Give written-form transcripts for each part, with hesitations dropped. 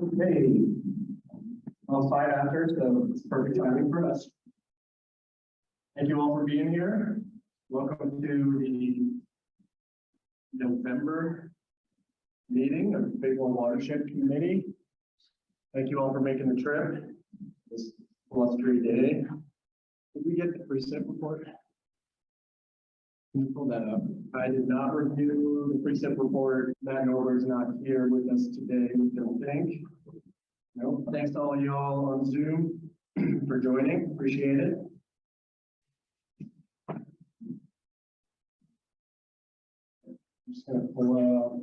Okay, I'll fight after, so it's perfect timing for us. Thank you all for being here. Welcome to the November meeting of the Big One Watershed Committee. Thank you all for making the trip this blustery day. Did we get the precip report? Can you pull that up? I did not review the precip report. Matt Nover is not here with us today, we don't think. No, thanks to all of y'all on Zoom for joining. Appreciate it. I'm just going to pull out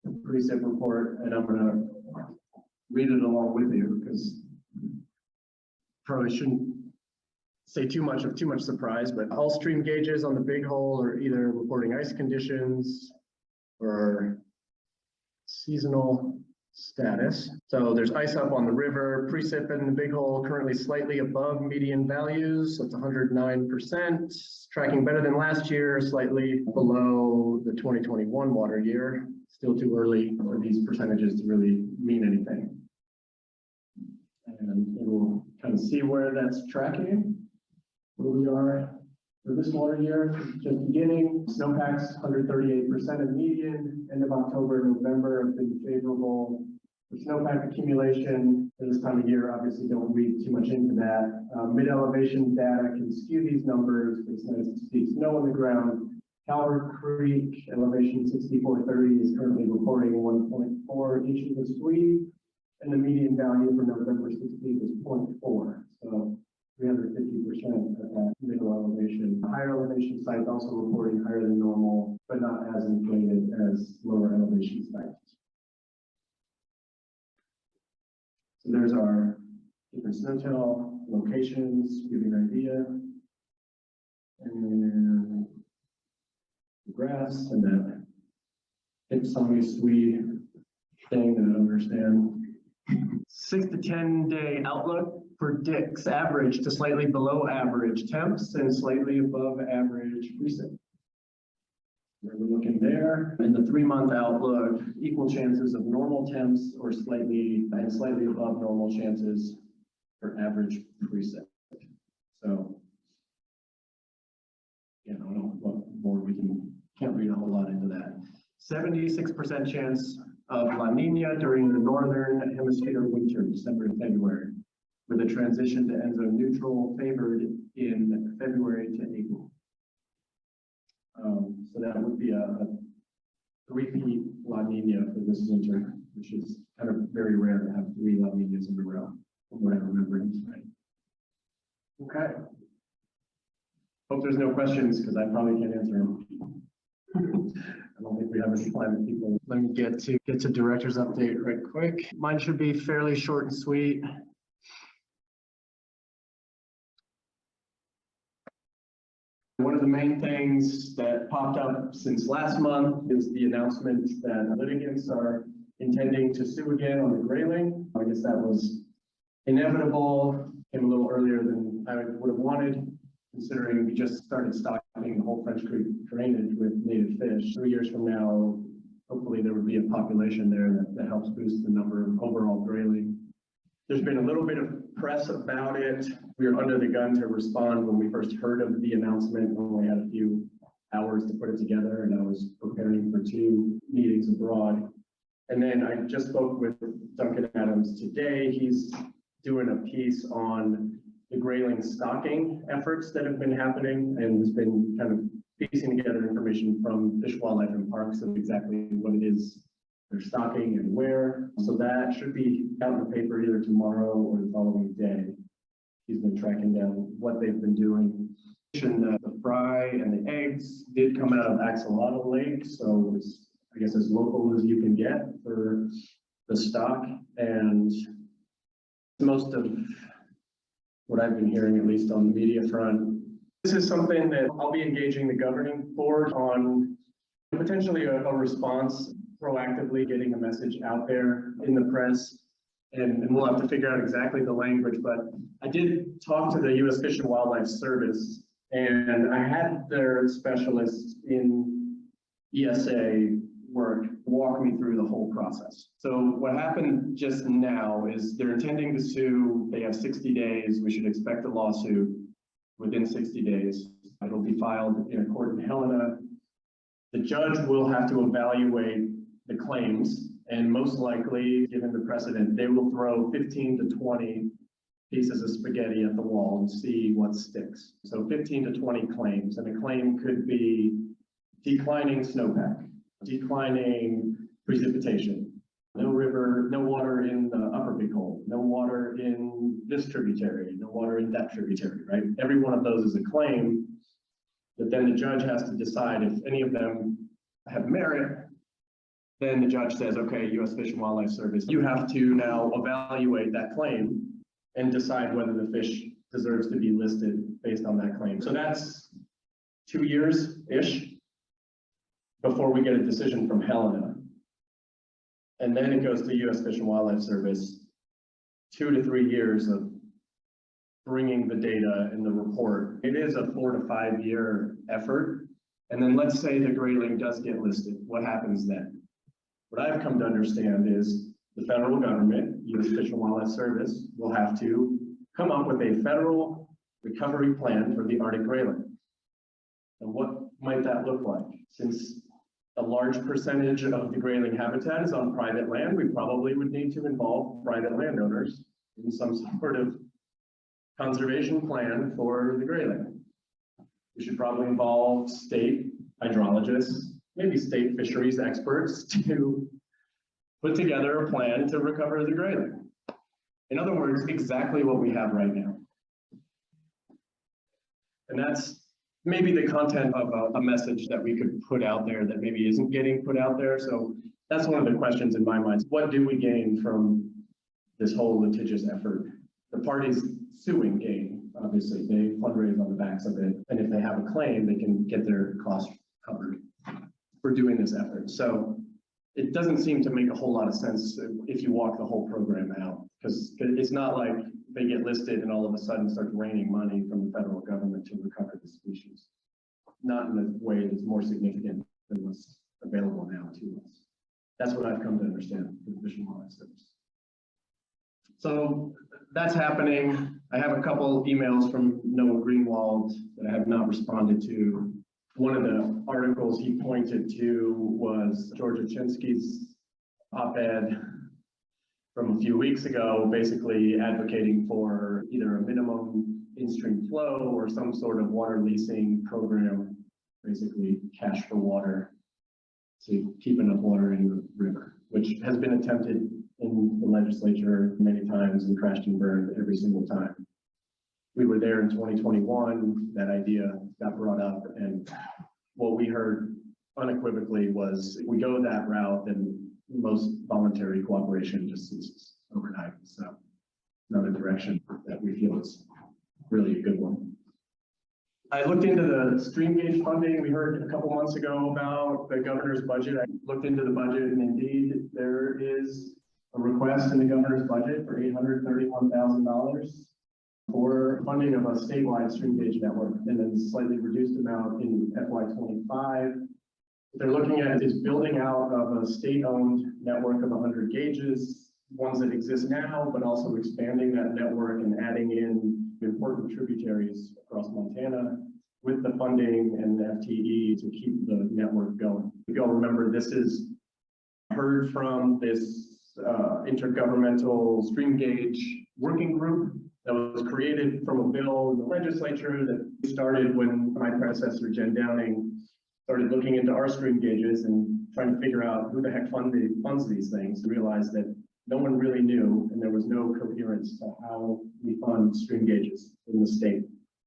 the precip report and I'm going to read it along with you because probably shouldn't say too much surprise, but all stream gauges on the big hole are either reporting ice conditions or seasonal status. So there's ice up on the river, precip in the big hole currently slightly above median values, so it's 109%, tracking better than last year, slightly below the 2021 water year. Still too early for these percentages to really mean anything. And we'll kind of see where that's tracking. Where we are for this water year, just beginning. Snowpacks 138% of median. End of October, November have been favorable. The snowpack accumulation for this time of year, obviously don't read too much into that. Mid-elevation data can skew these numbers. It's nice to see snow on the ground. Calvert Creek elevation 6430 is currently reporting 1.4 inches of sweep, and the median value for November 16th is 0.4. So 350% at that middle elevation. Higher elevation sites also reporting higher than normal, but not as inflated as lower elevation sites. So there's our different snowtail locations, give you an idea. And then the graphs and that Ipsami Swede thing that I don't understand. 6 to 10 day outlook predicts average to slightly below average temps and slightly above average precip. We're looking there. In the 3-month outlook, equal chances of normal temps or slightly above normal chances for average precip. So, I don't know what more can't read a whole lot into that. 76% chance of La Nina during the northern hemisphere winter, December and February, with a transition to enso neutral favored in February to April. So that would be a three-peat La Nina for this winter, which is kind of very rare to have 3 La Ninas in a row, from what I remember tonight. Okay. Hope there's no questions because I probably can't answer them. I don't think we have any climate people. Let me get to director's update right quick. Mine should be fairly short and sweet. One of the main things that popped up since last month is the announcement that litigants are intending to sue again on the grayling. I guess that was inevitable, came a little earlier than I would have wanted, considering we just started stocking the whole French Creek drainage with native fish. 3 years from now, hopefully there would be a population there that helps boost the number of overall grayling. There's been a little bit of press about it. We were under the gun to respond when we first heard of the announcement. We only had a few hours to put it together, and I was preparing for 2 meetings abroad. And then I just spoke with Duncan Adams today. He's doing a piece on the grayling stocking efforts that have been happening, and has been kind of piecing together information from Fish, Wildlife, and Parks of exactly what it is they're stocking and where. So that should be out in the paper either tomorrow or the following day. He's been tracking down what they've been doing. The fry and the eggs did come out of Axolotl Lake, so it's, I guess, as local as you can get for the stock. And most of what I've been hearing, at least on the media front, this is something that I'll be engaging the governing board on, potentially a response, proactively getting a message out there in the press, and we'll have to figure out exactly the language. But I did talk to the U.S. Fish and Wildlife Service, and I had their specialists in ESA work walk me through the whole process. So what happened just now is they're intending to sue. They have 60 days. We should expect a lawsuit within 60 days. It'll be filed in a court in Helena. The judge will have to evaluate the claims, and most likely, given the precedent, they will throw 15 to 20 pieces of spaghetti at the wall and see what sticks. So 15 to 20 claims, and a claim could be declining snowpack, declining precipitation, no river, no water in the upper Big Hole, no water in this tributary, no water in that tributary, right? Every one of those is a claim that then the judge has to decide if any of them have merit. Then the judge says, okay, U.S. Fish and Wildlife Service, you have to now evaluate that claim and decide whether the fish deserves to be listed based on that claim. So that's 2 years-ish before we get a decision from Helena. And then it goes to U.S. Fish and Wildlife Service, 2 to 3 years of bringing the data and the report. It is a 4 to 5 year effort. And then let's say the grayling does get listed. What happens then? What I've come to understand is the federal government, U.S. Fish and Wildlife Service, will have to come up with a federal recovery plan for the Arctic grayling. And what might that look like? Since a large percentage of the grayling habitat is on private land, we probably would need to involve private landowners in some sort of conservation plan for the grayling. We should probably involve state hydrologists, maybe state fisheries experts, to put together a plan to recover the grayling. In other words, exactly what we have right now. And that's maybe the content of a message that we could put out there that maybe isn't getting put out there. So that's one of the questions in my mind. What do we gain from this whole litigious effort? The parties suing gain, obviously. They fundraise on the backs of it. And if they have a claim, they can get their costs covered for doing this effort. So it doesn't seem to make a whole lot of sense if you walk the whole program out, because it's not like they get listed and all of a sudden starts raining money from the federal government to recover the species. Not in a way that's more significant than what's available now to us. That's what I've come to understand from the Fish and Wildlife Service. So that's happening. I have a couple emails from Noah Greenwald that I have not responded to. One of the articles he pointed to was George Ochinsky's op-ed from a few weeks ago, basically advocating for either a minimum in-stream flow or some sort of water leasing program, basically cash for water to keep enough water in the river, which has been attempted in the legislature many times and crashed and burned every single time. We were there in 2021, that idea got brought up, and what we heard unequivocally was if we go that route, then most voluntary cooperation just ceases overnight. So another direction that we feel is really a good one. I looked into the stream gauge funding. We heard a couple months ago about the governor's budget. I looked into the budget, and indeed there is a request in the governor's budget for $831,000 for funding of a statewide stream gauge network, and then a slightly reduced amount in FY25. What they're looking at is building out of a state-owned network of 100 gauges, ones that exist now, but also expanding that network and adding in important tributaries across Montana with the funding and the FTE to keep the network going. If you all remember, this is heard from this intergovernmental stream gauge working group that was created from a bill in the legislature that started when my predecessor, Jen Downing, started looking into our stream gauges and trying to figure out who the heck funds these things, and realized that no one really knew, and there was no coherence to how we fund stream gauges in the state.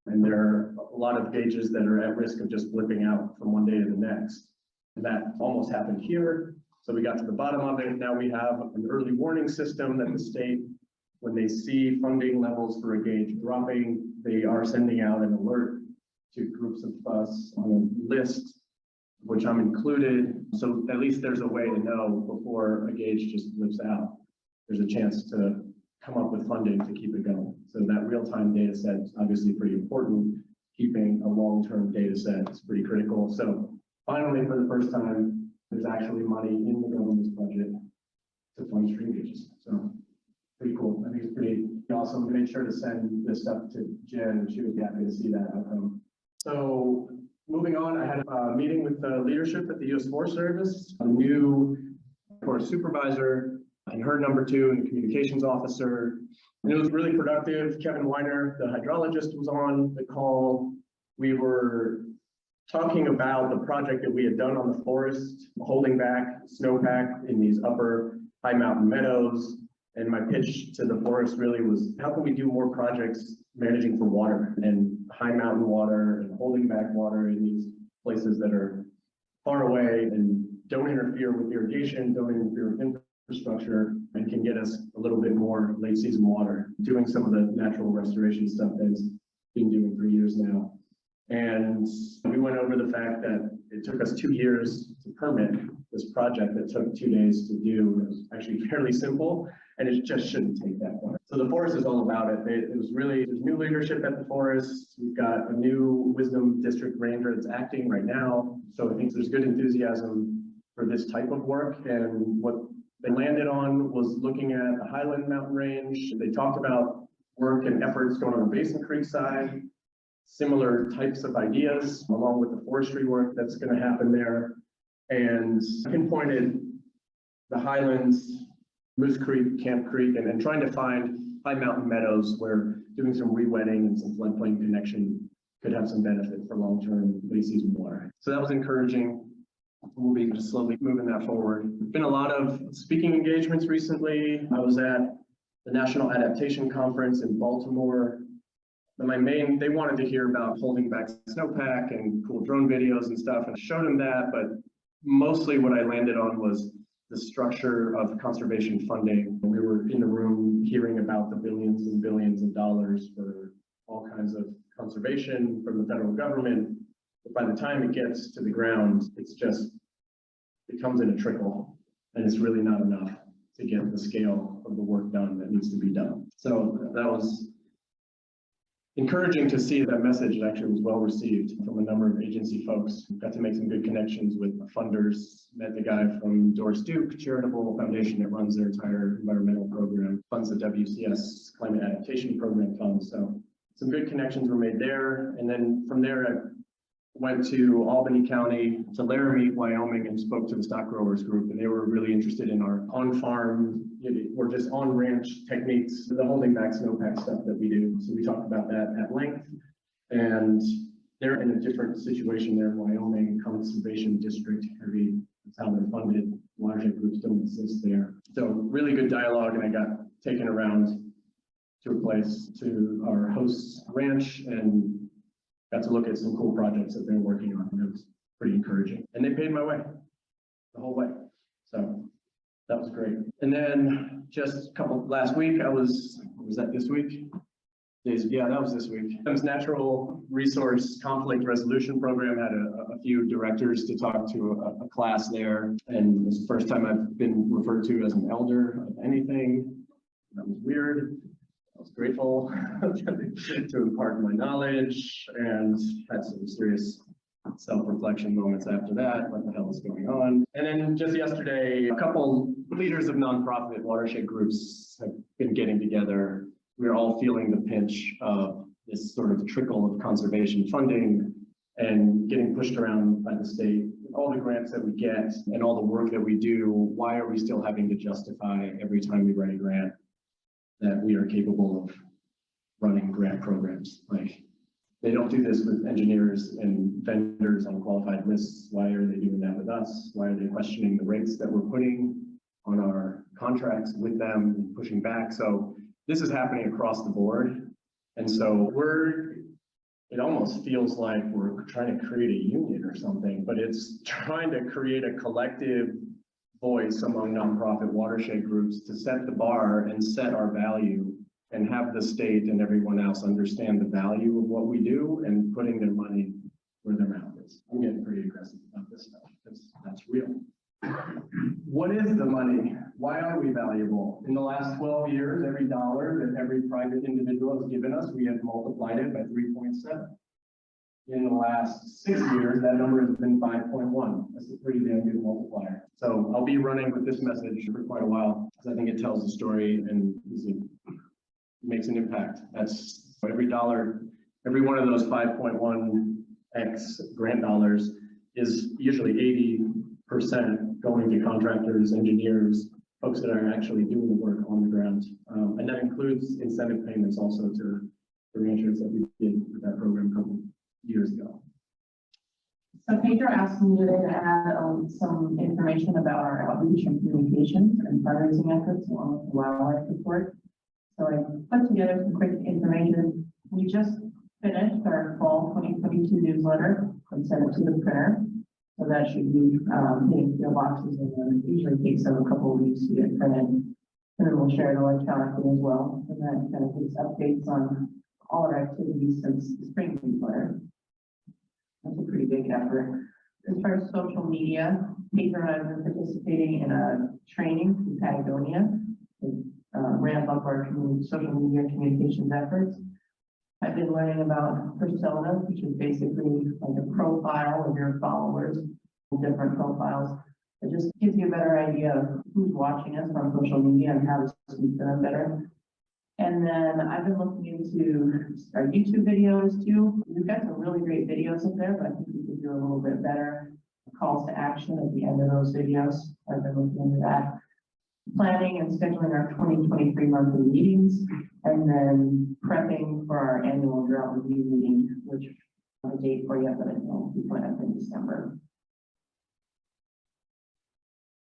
And there are a lot of gauges that are at risk of just flipping out from one day to the next. And that almost happened here. So we got to the bottom of it. Now we have an early warning system that the state, when they see funding levels for a gauge dropping, they are sending out an alert to groups of us on a list, which I'm included. So at least there's a way to know before a gauge just flips out. There's a chance to come up with funding to keep it going. So that real-time data set is obviously pretty important. Keeping a long-term data set is pretty critical. So finally, for the first time, there's actually money in the government's budget to fund stream gauges. So pretty cool. I think it's pretty awesome. I made sure to send this stuff to Jen. She was happy to see that outcome. So moving on, I had a meeting with the leadership at the U.S. Forest Service, a new forest supervisor, and her number two, and the communications officer. And it was really productive. Kevin Weiner, the hydrologist, was on the call. We were talking about the project that we had done on the forest, holding back snowpack in these upper high mountain meadows. And my pitch to the forest really was, how can we do more projects managing for water and high mountain water and holding back water in these places that are far away and don't interfere with irrigation, don't interfere with infrastructure, and can get us a little bit more late season water, doing some of the natural restoration stuff that's been doing for years now. And we went over the fact that it took us 2 years to permit this project that took 2 days to do. It was actually fairly simple, and it just shouldn't take that long. So the forest is all about it. It was really, there's new leadership at the forest. We've got a new Wisdom District Ranger that's acting right now. So I think there's good enthusiasm for this type of work. And what they landed on was looking at the Highland Mountain Range. They talked about work and efforts going on the Basin Creek side, similar types of ideas, along with the forestry work that's going to happen there. And pinpointed the Highlands, Moose Creek, Camp Creek, and trying to find high mountain meadows where doing some re-wetting and some floodplain connection could have some benefit for long-term late season water. So that was encouraging. We'll be just slowly moving that forward. There's been a lot of speaking engagements recently. I was at the National Adaptation Conference in Baltimore. And they wanted to hear about holding back snowpack and cool drone videos and stuff, and I showed them that, but mostly what I landed on was the structure of conservation funding. We were in the room hearing about the billions and billions of dollars for all kinds of conservation from the federal government. But by the time it gets to the ground, it comes in a trickle, and it's really not enough to get the scale of the work done that needs to be done. So that was encouraging to see that message actually was well received from a number of agency folks. Got to make some good connections with funders. Met the guy from Doris Duke charitable foundation that runs their entire environmental program, funds the WCS climate adaptation program funds. So some good connections were made there. And then from there, I went to Albany County, to Laramie, Wyoming, and spoke to the stock growers group. And they were really interested in our on-farm or just on-ranch techniques, the holding back snowpack stuff that we do. So we talked about that at length. And they're in a different situation there in Wyoming, conservation district heavy. That's how they're funded. Watershed groups don't exist there. So really good dialogue, and I got taken around to a place, to our host's ranch, and got to look at some cool projects that they're working on. And it was pretty encouraging. And they paid my way the whole way. So that was great. And then just last week, was that this week? Yeah, that was this week. It was Natural Resource Conflict Resolution Program, had a few directors to talk to a class there. And it was the first time I've been referred to as an elder of anything. That was weird. I was grateful to impart my knowledge, and had some serious self-reflection moments after that. What the hell is going on? And then just yesterday, a couple leaders of nonprofit watershed groups have been getting together. We're all feeling the pinch of this sort of trickle of conservation funding and getting pushed around by the state. All the grants that we get and all the work that we do, why are we still having to justify every time we write a grant that we are capable of running grant programs? Like, they don't do this with engineers and vendors on qualified lists. Why are they doing that with us? Why are they questioning the rates that we're putting on our contracts with them and pushing back? So this is happening across the board. And so it almost feels like we're trying to create a union or something, but it's trying to create a collective voice among nonprofit watershed groups to set the bar and set our value, and have the state and everyone else understand the value of what we do and putting their money where their mouth is. I'm getting pretty aggressive about this stuff. That's real. What is the money? Why are we valuable? In the last 12 years, every dollar that every private individual has given us, we have multiplied it by 3.7. In the last 6 years, that number has been 5.1. That's a pretty damn good multiplier. So I'll be running with this message for quite a while because I think it tells the story and makes an impact. That's every dollar, every one of those 5.1x grant dollars is usually 80% going to contractors, engineers, folks that are actually doing the work on the ground. And that includes incentive payments also to the ranchers that we did with that program a couple years ago. So Pedro asked me today to add some information about our outreach and communications and fundraising efforts along with the wildlife report. So I put together some quick information. We just finished our fall 2022 newsletter and sent it to the printer. So that should be hitting field boxes, and then it usually takes them a couple of weeks to get printed. And then we'll share it electronically as well. And that kind of gives updates on all our activities since the spring newsletter. That's a pretty big effort. As far as social media, Pedro and I have been participating in a training in Patagonia to ramp up our social media communications efforts. I've been learning about personas, which is basically like a profile of your followers, different profiles. It just gives you a better idea of who's watching us on social media and how to speak to them better. And then I've been looking into our YouTube videos too. We've got some really great videos up there, but I think we could do a little bit better calls to action at the end of those videos. I've been looking into that. Planning and scheduling our 2023 monthly meetings, and then prepping for our annual drought review meeting, which I have a date for you, but I know we plan up in December.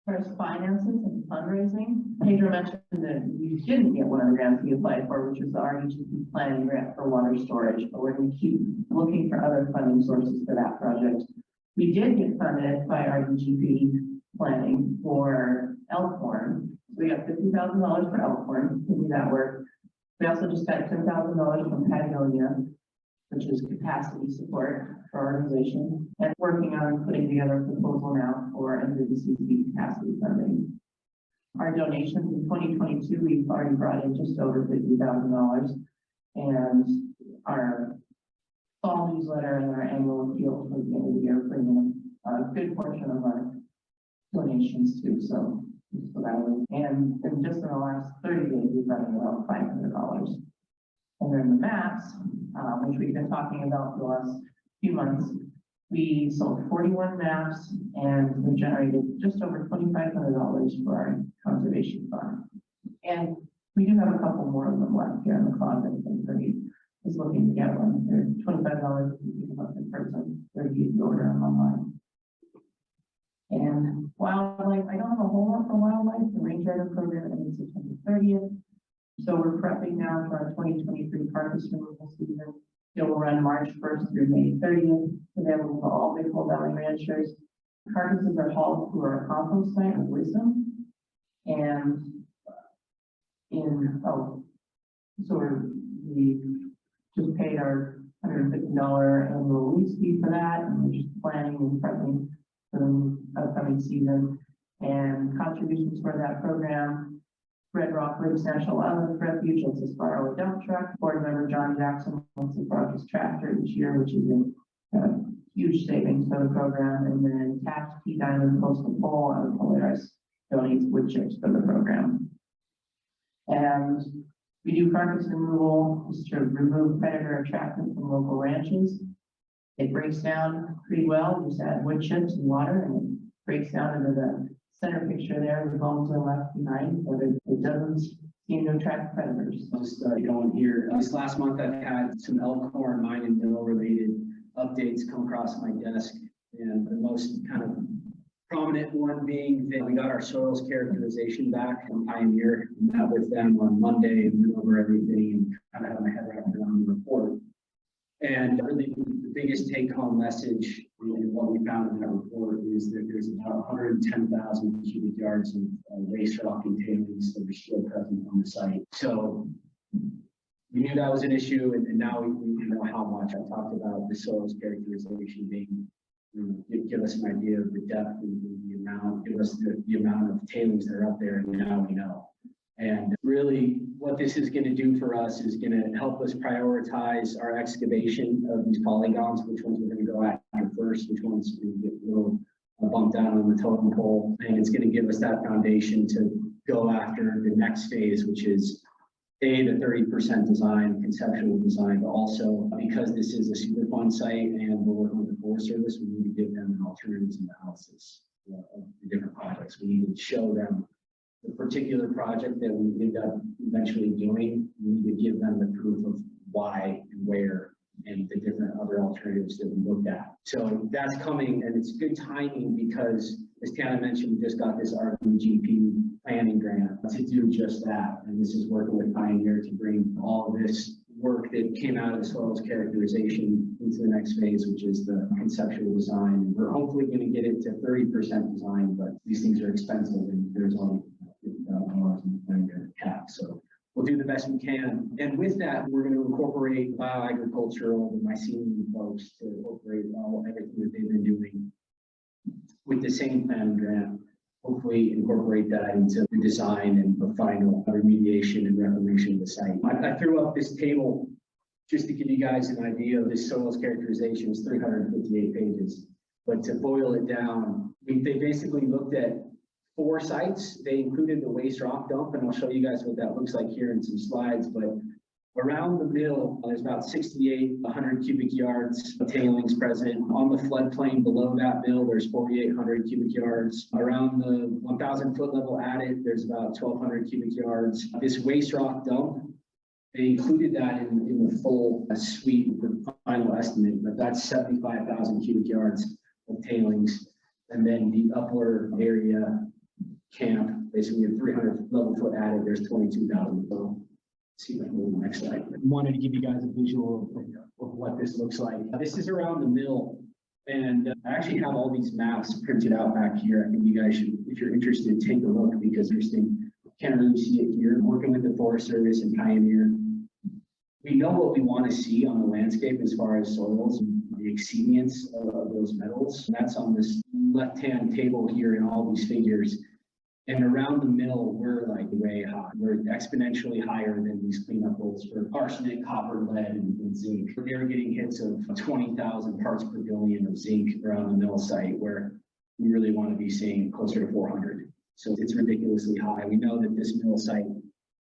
As finances and fundraising, Pedro mentioned that we didn't get one of the grants we applied for, which was the REGP planning grant for water storage, but we're going to keep looking for other funding sources for that project. We did get funded by REGP planning for Elkhorn. We got $50,000 for Elkhorn to do that work. We also just got $10,000 from Patagonia, which is capacity support for our organization, and working on putting together a proposal now for NWCC capacity funding. Our donations in 2022, we've already brought in just over $50,000, and our fall newsletter and our annual appeal for the end of the year bring in a good portion of our donations too. So and just in the last 30 days, we've run about $500. And then the maps, which we've been talking about for the last few months, we sold 41 maps and we generated just over $2,500 for our conservation fund. And we do have a couple more of them left here in the closet. And Brady is looking to get one. They're $25 if you pick them up in person, or you can order them online. And wildlife, I don't have a whole lot for wildlife. The range rider program ends September 30th. So we're prepping now for our 2023 carcass removal season. It will run March 1st through May 30th, available to all Big Hole Valley ranchers. Carcasses are hauled to our compost site in Wisdom. And we just paid our $150 annual lease fee for that, and we're just planning and prepping for the upcoming season. And contributions for that program: Red Rock Lakes National Wildlife Refuge lets us borrow a dump truck. Board member John Jackson lets us borrow his tractor each year, which is a huge savings for the program. And then Taft Key Diamond Coastal Pole out of Polaris donates wood chips for the program. And we do carcass removal just to remove predator attractant from local ranches. It breaks down pretty well. You just add wood chips and water, and it breaks down into the center picture there. The bones are left behind, but it doesn't seem to attract predators. Just going here. This last month, I've had some Elkhorn mine and mill related updates come across my desk, and the most kind of prominent one being that we got our soils characterization back from Pioneer. Met with them on Monday and went over everything and kind of had my head wrapped around the report. And really the biggest take-home message in what we found in that report is that there's about 110,000 cubic yards of waste rock and tailings that are still present on the site. So we knew that was an issue, and now we know how much. I talked about the soils characterization being, give us an idea of the depth and the amount, give us the amount of tailings that are up there, and now we know. And really what this is going to do for us is going to help us prioritize our excavation of these polygons, which ones we're going to go after first, which ones we get a little bumped down on the totem pole. And it's going to give us that foundation to go after the next phase, which is the 30% design, conceptual design, but also because this is a Superfund site and we're working with the Forest Service, we need to give them an alternatives analysis of the different projects. We need to show them the particular project that we end up eventually doing. We need to give them the proof of why and where and the different other alternatives that we looked at. So that's coming, and it's good timing because, as Tana mentioned, we just got this RVGP planning grant to do just that. And this is working with Pioneer to bring all of this work that came out of the soils characterization into the next phase, which is the conceptual design. And we're hopefully going to get it to 30% design, but these things are expensive and there's only $50,000 in the planning cap. So we'll do the best we can. And with that, we're going to incorporate bioagricultural and mycelium folks to incorporate everything that they've been doing with the same planning grant. Hopefully incorporate that into the design and the final remediation and reformation of the site. I threw up this table just to give you guys an idea of this soils characterization. It's 358 pages, but to boil it down, they basically looked at 4 sites. They included the waste rock dump, and I'll show you guys what that looks like here in some slides. But around the mill, there's about 6,800 cubic yards of tailings present. On the floodplain below that mill, there's 4,800 cubic yards. Around the 1,000 foot level added, there's about 1,200 cubic yards. This waste rock dump, they included that in the full suite, the final estimate, but that's 75,000 cubic yards of tailings. And then the upper area camp, basically a 300 level foot added, there's 22,000. So see if I can move the next slide. I wanted to give you guys a visual of what this looks like. This is around the mill, and I actually have all these maps printed out back here. I think you guys should, if you're interested, take a look because you're interesting. Can't really see it here. Working with the Forest Service and Pioneer, we know what we want to see on the landscape as far as soils and the exceedance of those metals. And that's on this left-hand table here in all these figures. And around the mill, we're like way high. We're exponentially higher than these cleanup goals for arsenic, copper, lead, and zinc. They were getting hits of 20,000 parts per billion of zinc around the mill site, where we really want to be seeing closer to 400. So it's ridiculously high. We know that this mill site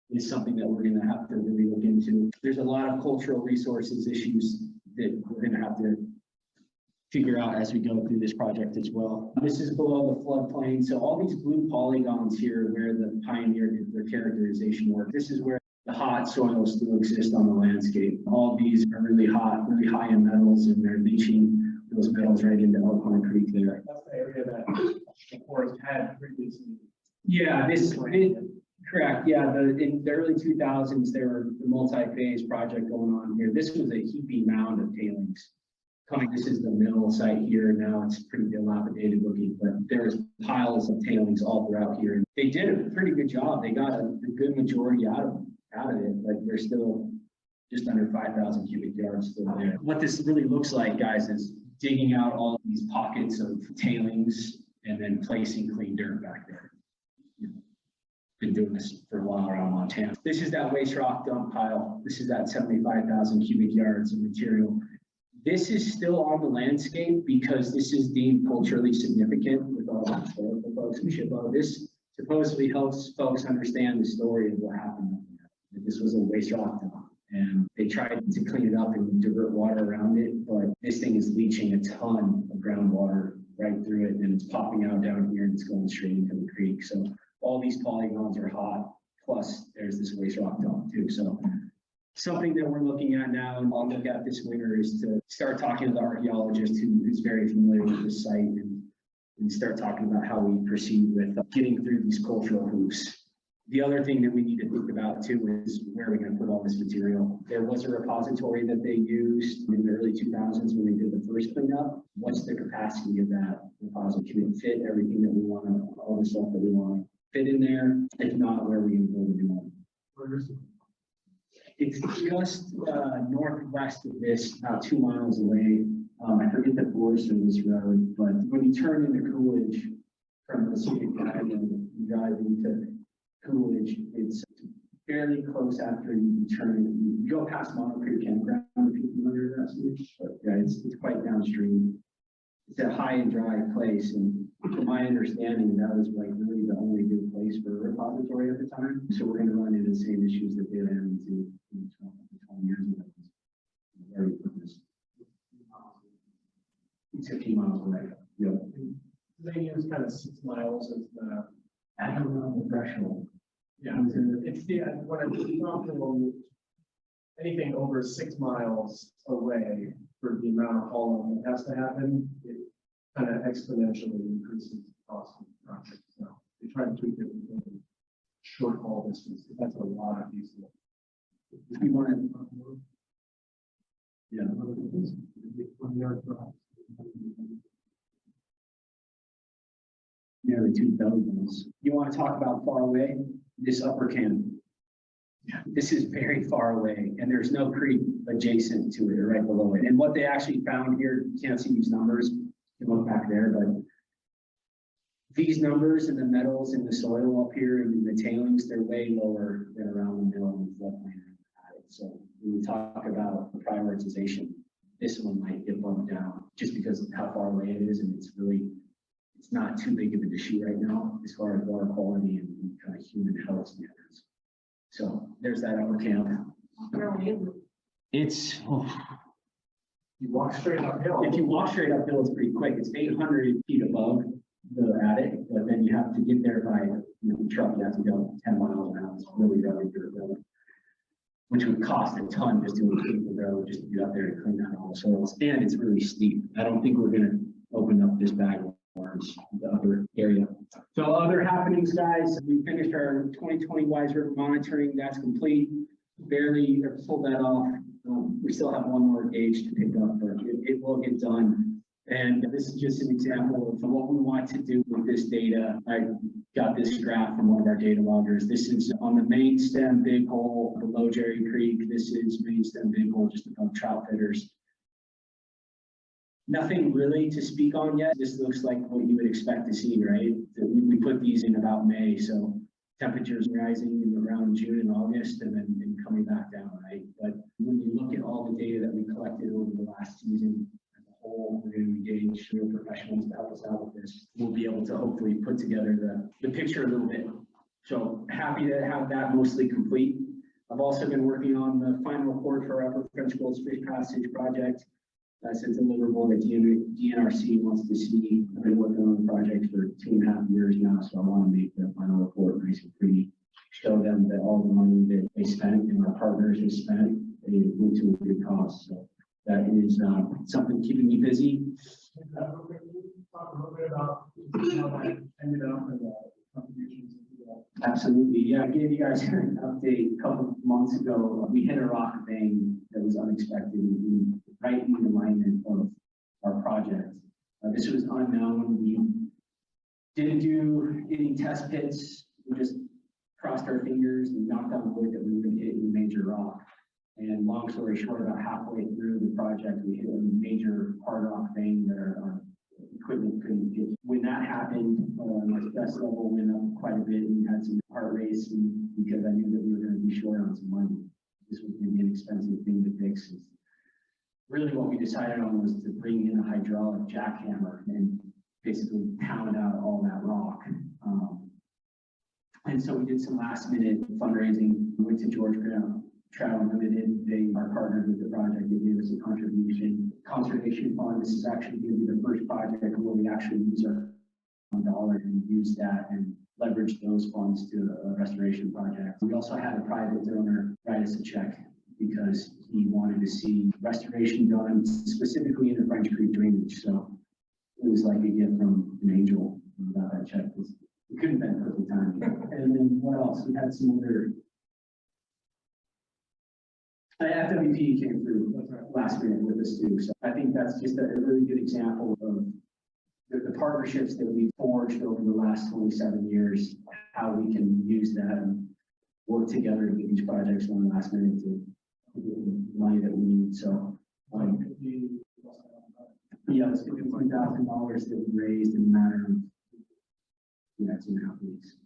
is something that we're going to have to really look into. There's a lot of cultural resources issues that we're going to have to figure out as we go through this project as well. This is below the floodplain. So all these blue polygons here where the Pioneer did their characterization work, this is where the hot soils still exist on the landscape. All these are really hot, really high in metals, and they're leaching those metals right into Elkhorn Creek there. That's the area that the forest had previously. Yeah, correct. Yeah, in the early 2000s, there were the multi-phase project going on here. This was a heaping mound of tailings. This is the mill site here. Now it's pretty dilapidated looking, but there's piles of tailings all throughout here. They did a pretty good job. They got a good majority out of it, but there's still just under 5,000 cubic yards still there. What this really looks like, guys, is digging out all these pockets of tailings and then placing clean dirt back there. Been doing this for a while around Montana. This is that waste rock dump pile. This is that 75,000 cubic yards of material. This is still on the landscape because this is deemed culturally significant with all the historical folks in SHPO. This supposedly helps folks understand the story of what happened. This was a waste rock dump, and they tried to clean it up and divert water around it, but this thing is leaching a ton of groundwater right through it, and it's popping out down here and it's going straight into the creek. So all these polygons are hot, plus there's this waste rock dump too. So something that we're looking at now and I'll look at this winter is to start talking to the archaeologist who's very familiar with this site and start talking about how we proceed with getting through these cultural hoops. The other thing that we need to think about too is where are we going to put all this material? There was a repository that they used in the early 2000s when they did the first cleanup. What's the capacity of that repository? Can it fit everything that we want, all the stuff that we want to fit in there? If not, where are we going to build a new one? Where is it? It's just northwest of this, about 2 miles away. I forget the Forest Service road, but when you turn into Coolidge from the Civic Drive and you drive into Coolidge, it's fairly close after you turn, you go past Mono Creek Campground, if you're familiar with that switch, but yeah, it's quite downstream. It's a high and dry place, and from my understanding, that was like really the only good place for a repository at the time. So we're gonna run into the same issues that they ran into in 20 years ago. Very purpose. It's 15 miles away. Yeah. They use kind of 6 miles as the, I don't know the threshold. yeah, it's the, when it's comfortable, anything over 6 miles away for the amount of hauling that has to happen, it kind of exponentially increases the cost of the project. So they try to keep it within short haul distance. That's a lot of diesel. If we want to, yeah. Nearly 2,000 miles. You want to talk about far away? This upper canyon. Yeah, this is very far away, and there's no creek adjacent to it or right below it. And what they actually found here, you can't see these numbers, you can look back there, but these numbers and the metals in the soil up here and in the tailings, they're way lower than around the middle of the floodplain. So when we talk about prioritization, this one might get bumped down just because of how far away it is, and it's not too big of an issue right now as far as water quality and kind of human health standards. So there's that upper camp. It's, You walk straight uphill. if you walk straight uphill, it's pretty quick. It's 800 feet above the attic, but then you have to get there by truck. You have to go 10 miles an hour. It's really rugged dirt road, which would cost a ton just to improve the road, just to get up there and clean out all the soils. And it's really steep. I don't think we're going to open up this bag of worms, the upper area. So other happenings, guys, we finished our 2020 Wise River monitoring. That's complete. Barely pulled that off. We still have one more gauge to pick up, but it will get done. And this is just an example of what we want to do with this data. I got this graph from one of our data loggers. This is on the main stem big hole below Jerry Creek. This is main stem big hole just above trout fitters. Nothing really to speak on yet. This looks like what you would expect to see, right? We put these in about May, so temperatures rising in around June and August and then coming back down, right? But when you look at all the data that we collected over the last season, as a whole, we're going to engage real professionals to help us out with this. We'll be able to hopefully put together the picture a little bit. So happy to have that mostly complete. I've also been working on the final report for our Upper French Gulch Fish Passage project. That's a deliverable that DNRC wants to see. I've been working on the project for 2.5 years now, so I want to make the final report nice and pretty. Show them that all the money that they spent and our partners have spent, they went to a good cause. So that is something keeping me busy. Talk a little bit about how that ended up and the contributions. Absolutely. Yeah, I gave you guys an update a couple of months ago. We hit a rock vein that was unexpected right in the alignment of our project. This was unknown. We didn't do any test pits. We just crossed our fingers and knocked on wood that we wouldn't hit any major rock. And long story short, about halfway through the project, we hit a major hard rock vein that our equipment couldn't get. When that happened, my stress level went up quite a bit and had some heart race because I knew that we were going to be short on some money. This was going to be an expensive thing to fix. Really what we decided on was to bring in a hydraulic jackhammer and basically pound out all that rock. And so we did some last minute fundraising. We went to George Trout Limited. They are partnered with the project. They gave us a contribution. Conservation Fund, this is actually going to be the first project where we actually use our $1 and use that and leverage those funds to a restoration project. We also had a private donor write us a check because he wanted to see restoration done specifically in the French Creek drainage. So it was like a gift from an angel. That check was, it couldn't have been perfect time. And then what else? We had some other. FWP came through last minute with us too. So I think that's just a really good example of the partnerships that we've forged over the last 27 years, how we can use that and work together to get these projects done last minute to get the money that we need. So yeah, it's $51,000 that we raised in a matter of 2.5 weeks.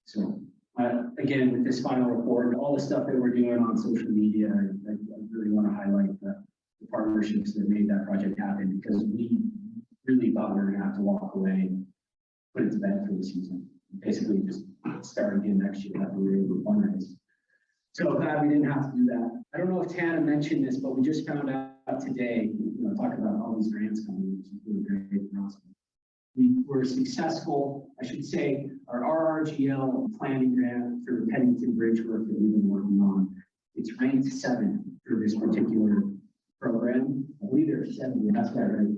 So Again, with this final report, all the stuff that we're doing on social media, I really want to highlight the partnerships that made that project happen, because we really thought we were going to have to walk away, put it to bed for the season, basically just start again next year after we were able to fundraise. So glad we didn't have to do that. I don't know if Tana mentioned this, but we just found out today, talking about all these grants coming, which is really great for us. We were successful, I should say, our RRGL planning grant for the Pennington Bridge work that we've been working on. It's ranked 7 for this particular program. I believe there's 7, that's right.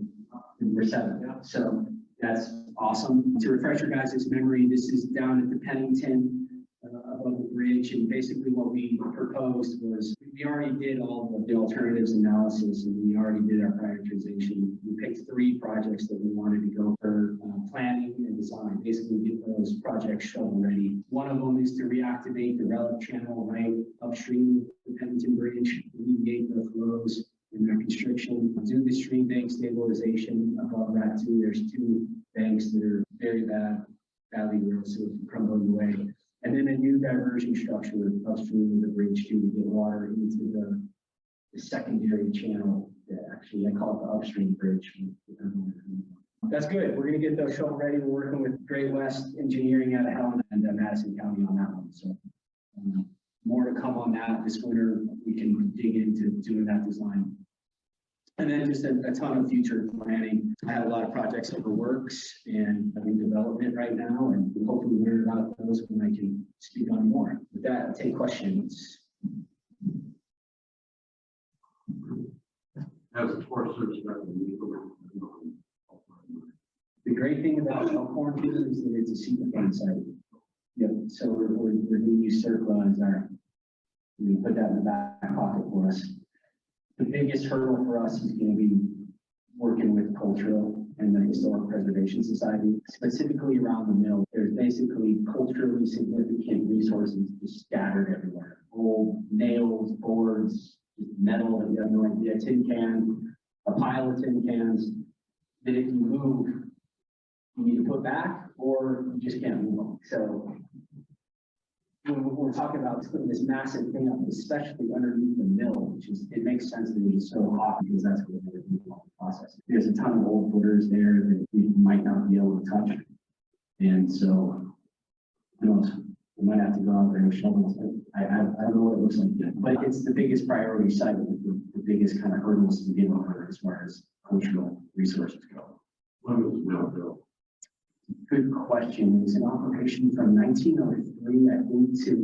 We're 7, yeah. So that's awesome. To refresh your guys' memory, this is down at the Pennington above the bridge, and basically what we proposed was we already did all of the alternatives analysis, and we already did our prioritization. We picked 3 projects that we wanted to go for planning and design, basically get those projects shovel ready. One of them is to reactivate the relic channel right upstream of the Pennington Bridge, alleviate the flows and that constriction, do the stream bank stabilization. Above that too, there's 2 banks that are very badly erosive, crumbling away. And then a new diversion structure upstream of the bridge to get water into the secondary channel. Actually, I call it the upstream bridge. That's good. We're going to get those shovel ready. We're working with Great West Engineering out of Helena and Madison County on that one. So more to come on that this winter. We can dig into doing that design. And then just a ton of future planning. I have a lot of projects in the works and in development right now, and hopefully learn about those when I can speak on more. With that, I'll take questions. As a Forest Service The great thing about Elkhorn too is that it's a superfund site. Yep. So we're going to use CERCLA as our, we put that in the back pocket for us. The biggest hurdle for us is going to be working with cultural and the Historic Preservation Society, specifically around the mill. There's basically culturally significant resources just scattered everywhere. Old nails, boards, metal that you have no idea, tin can, a pile of tin cans that if you move, you need to put back or you just can't move them. So when we're talking about putting this massive thing up, especially underneath the mill, which is, it makes sense that it's so hot because that's where they're doing all the process. There's a ton of old footers there that we might not be able to touch. And so, who knows, we might have to go out there and shovel it. I don't know what it looks like yet, but it's the biggest priority site, the biggest kind of hurdles to get over as far as cultural resources go. When was the mill built? Good question. It was in operation from 1903, I think, to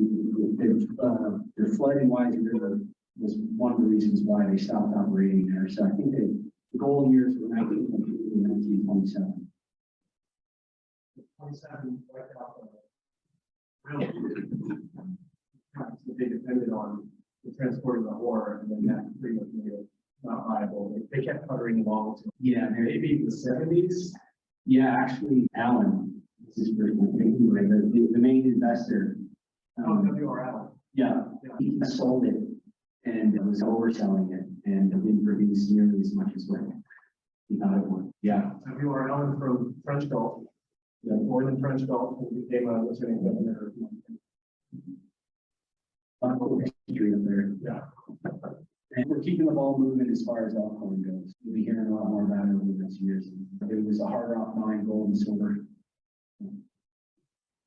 the flood in Wise River was one of the reasons why they stopped operating there. So I think the golden years were 1922 and 1927. 27 right out the they depended on the transporting the ore, and then that pretty much made it not viable. They kept puttering along to maybe the 70s. Yeah, actually, Alan, this is pretty cool. The main investor. WRL. Yeah, he sold it and was overselling it and didn't produce nearly as much as what he thought it would. Yeah. WRL from French Gulf. Yeah, more than French Gulf, and became a listening governor. A lot of history up there. Yeah. And we're keeping the ball moving as far as Elkhorn goes. We'll be hearing a lot more about it over the next years. It was a hard rock mine, gold and silver.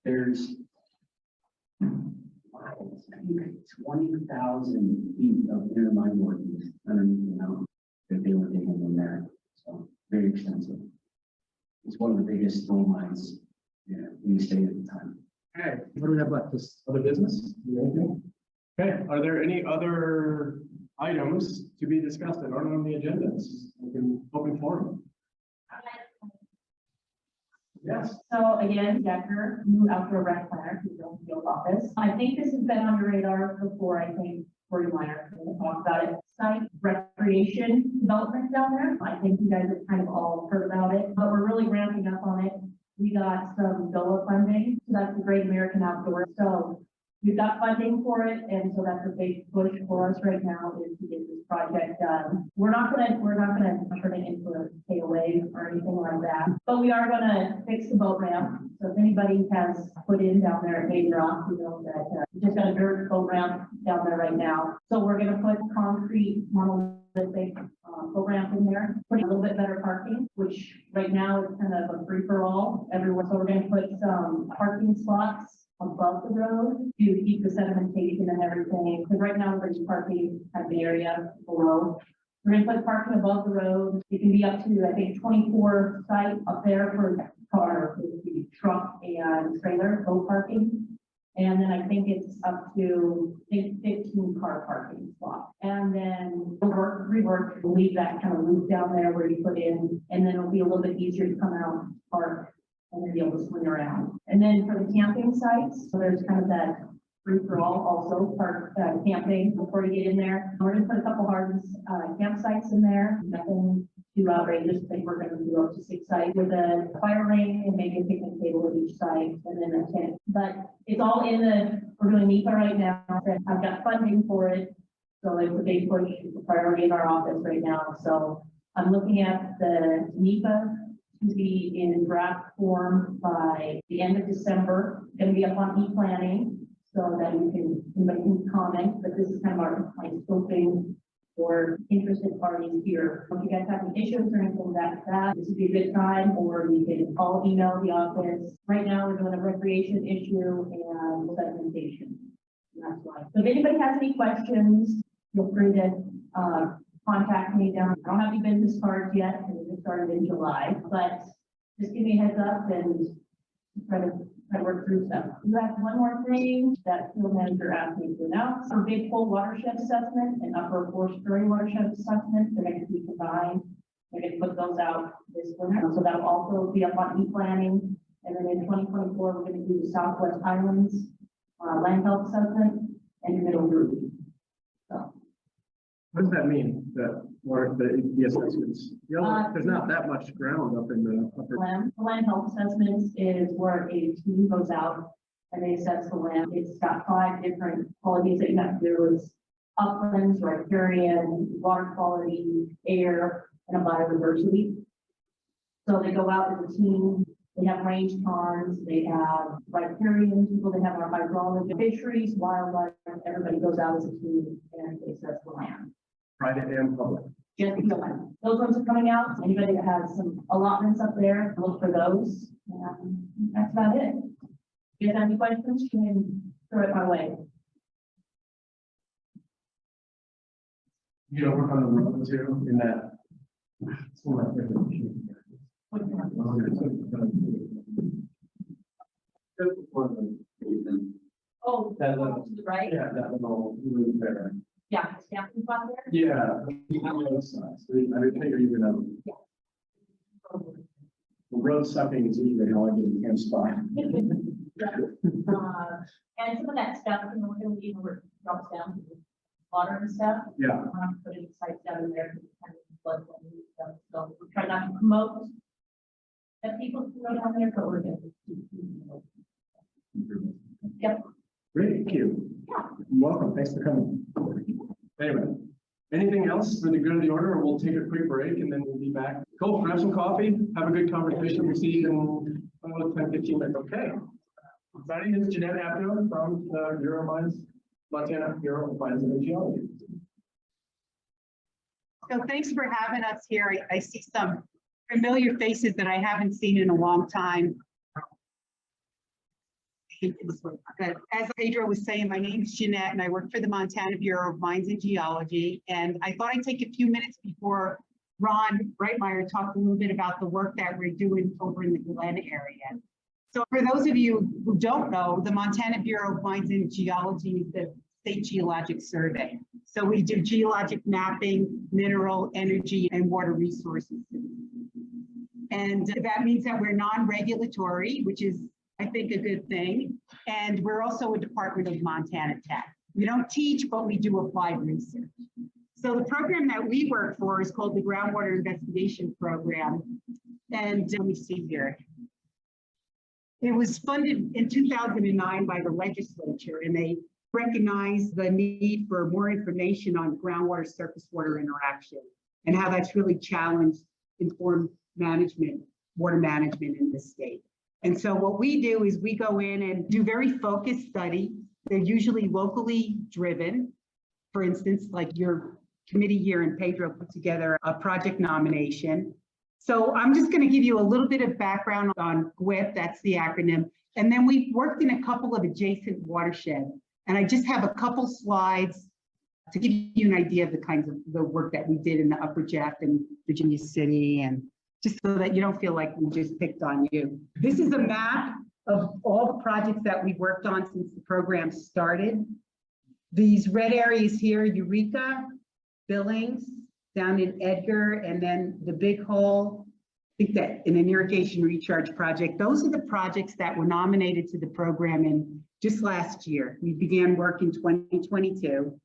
There's 20,000 feet of inner mine workings underneath the mountain that they were digging in there. So very extensive. It's one of the biggest gold mines in the state at the time. Okay, what do we have left? Just other business? Anything? Okay, are there any other items to be discussed that aren't on the agenda? This is open forum. Yes. So again, Decker, new outdoor rec planner to the field office. I think this has been on your radar before. I think Breitmeyer talked about it. Site recreation development down there. I think you guys have kind of all heard about it, but we're really ramping up on it. We got some DOLA funding, so that's the Great American Outdoor. So we've got funding for it, and so that's a big push for us right now is to get this project done. We're not gonna turn it into a KOA or anything like that, but we are gonna fix the boat ramp. So if anybody has put in down there at Maiden Rock, you know that we just got a dirt boat ramp down there right now. So we're gonna put concrete monolithic boat ramp in there, put a little bit better parking, which right now is kind of a free for all everywhere. So we're gonna put some parking slots above the road to keep the sedimentation and everything. Because right now we're just parking at the area below. We're gonna put parking above the road. It can be up to, I think, 24 sites up there for car, truck and trailer, boat parking. And then I think it's up to, I think, 15 car parking spots. And then rework, leave that kind of loop down there where you put in, and then it'll be a little bit easier to come out, park, and then be able to swing around. And then for the camping sites, so there's kind of that free for all also part camping before you get in there. We're gonna put a couple hard campsites in there, nothing too outrageous. I think we're gonna do up to 6 sites with a fire ring and maybe a picnic table at each site and then a tent. But it's all in we're doing NEPA right now. I've got funding for it. So it's a big push, it's a priority in our office right now. So I'm looking at the NEPA to be in draft form by the end of December. Going to be up on e-planning so that anybody can comment, but this is kind of my scoping for interested parties here. If you guys have any issues or anything like that, this would be a good time, or you can call, email the office. Right now, we're doing a recreation issue and sedimentation. And that's why. So if anybody has any questions, feel free to contact me down. I don't have any business cards yet, and we started in July, but just give me a heads up and try to work through stuff. You have one more thing that field manager asked me to announce. A big full watershed assessment and upper 4-story watershed assessment. They're going to be combined. They're going to put those out this winter. So that'll also be up on e-planning. And then in 2024, we're going to do the Southwest Islands land health assessment and middle group. So. What does that mean? The assessments? There's not that much ground up in the upper. Land health assessments is where a team goes out and they assess the land. It's got 5 different qualities that you have to do. It's uplands, riparian, water quality, air, and a biodiversity. So they go out as a team. They have range ponds, they have riparian people, they have our hydrology, fisheries, wildlife. Everybody goes out as a team and they assess the land. Private and public. Just the land. Those ones are coming out. Anybody that has some allotments up there, look for those. That's about it. If you have any questions, you can throw it my way. You know, work on the road too, in that. It's one of my favorite. Oh, That to the right? Yeah, that little room there. Yeah, stamping spot there? Yeah. I didn't think you were road sucking is usually how I get in camp spot. And some of that stuff, you know, we're gonna leave where it drops down to the water and stuff. Yeah. We're not putting sites down in there, because it's kind of flood and stuff, so we try not to promote that people can go down there, but we're good. Yep. Great, thank you. Yeah. You're welcome, thanks for coming. Anyway, anything else for the good of the order, or we'll take a quick break and then we'll be back. Go grab some coffee, have a good conversation. We'll see you in 10, 15 minutes. Okay. My name is Ginette Abdo from the Bureau of Mines, Montana Bureau of Mines and Geology. So thanks for having us here. I see some familiar faces that I haven't seen in a long time. As Pedro was saying, my name is Ginette and I work for the Montana Bureau of Mines and Geology. And I thought I'd take a few minutes before Ron Breitmeyer talked a little bit about the work that we're doing over in the Glen area. So for those of you who don't know, the Montana Bureau of Mines and Geology is the State Geologic Survey. So we do geologic mapping, mineral, energy, and water resources. And that means that we're non-regulatory, which is, I think, a good thing. And we're also a department of Montana Tech. We don't teach, but we do applied research. So the program that we work for is called the Groundwater Investigation Program. And let me see here. It was funded in 2009 by the legislature, and they recognized the need for more information on groundwater surface water interaction and how that's really challenged informed management, water management in the state. And so what we do is we go in and do very focused study. They're usually locally driven. For instance, like your committee here in Pedro put together a project nomination. So I'm just going to give you a little bit of background on GWIP, that's the acronym. And then we worked in a couple of adjacent watersheds. And I just have a couple slides to give you an idea of the kinds of the work that we did in the Upper Jeff and Virginia City, and just so that you don't feel like we just picked on you. This is a map of all the projects that we've worked on since the program started. These red areas here, Eureka, Billings, down in Edgar, and then the Big Hole, I think that in an irrigation recharge project. Those are the projects that were nominated to the program in just last year. We began work in 2022.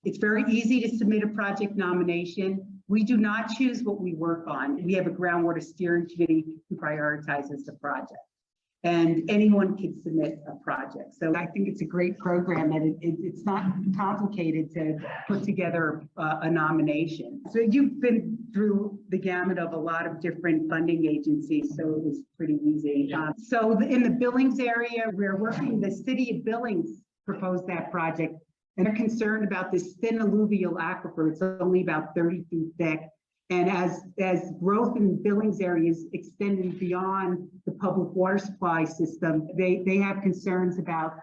It's very easy to submit a project nomination. We do not choose what we work on. We have a groundwater steering committee who prioritizes the project. And anyone can submit a project. So I think it's a great program, and it's not complicated to put together a nomination. So you've been through the gamut of a lot of different funding agencies, so it was pretty easy. So in the Billings area, we're working, the city of Billings proposed that project, and they're concerned about this thin alluvial aquifer. It's only about 30 feet thick. And as growth in Billings areas extending beyond the public water supply system, they have concerns about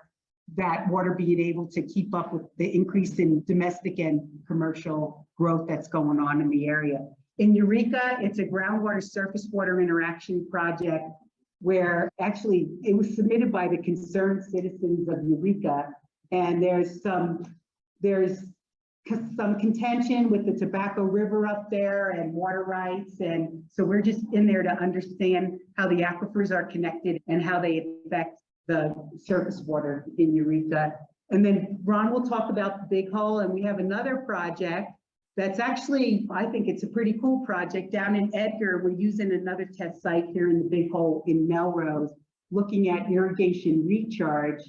that water being able to keep up with the increase in domestic and commercial growth that's going on in the area. In Eureka, it's a groundwater surface water interaction project where actually it was submitted by the concerned citizens of Eureka. And there's some contention with the Tobacco River up there and water rights. And so we're just in there to understand how the aquifers are connected and how they affect the surface water in Eureka. And then Ron will talk about the Big Hole, and we have another project that's actually, I think it's a pretty cool project down in Edgar. We're using another test site here in the Big Hole in Melrose, looking at irrigation recharge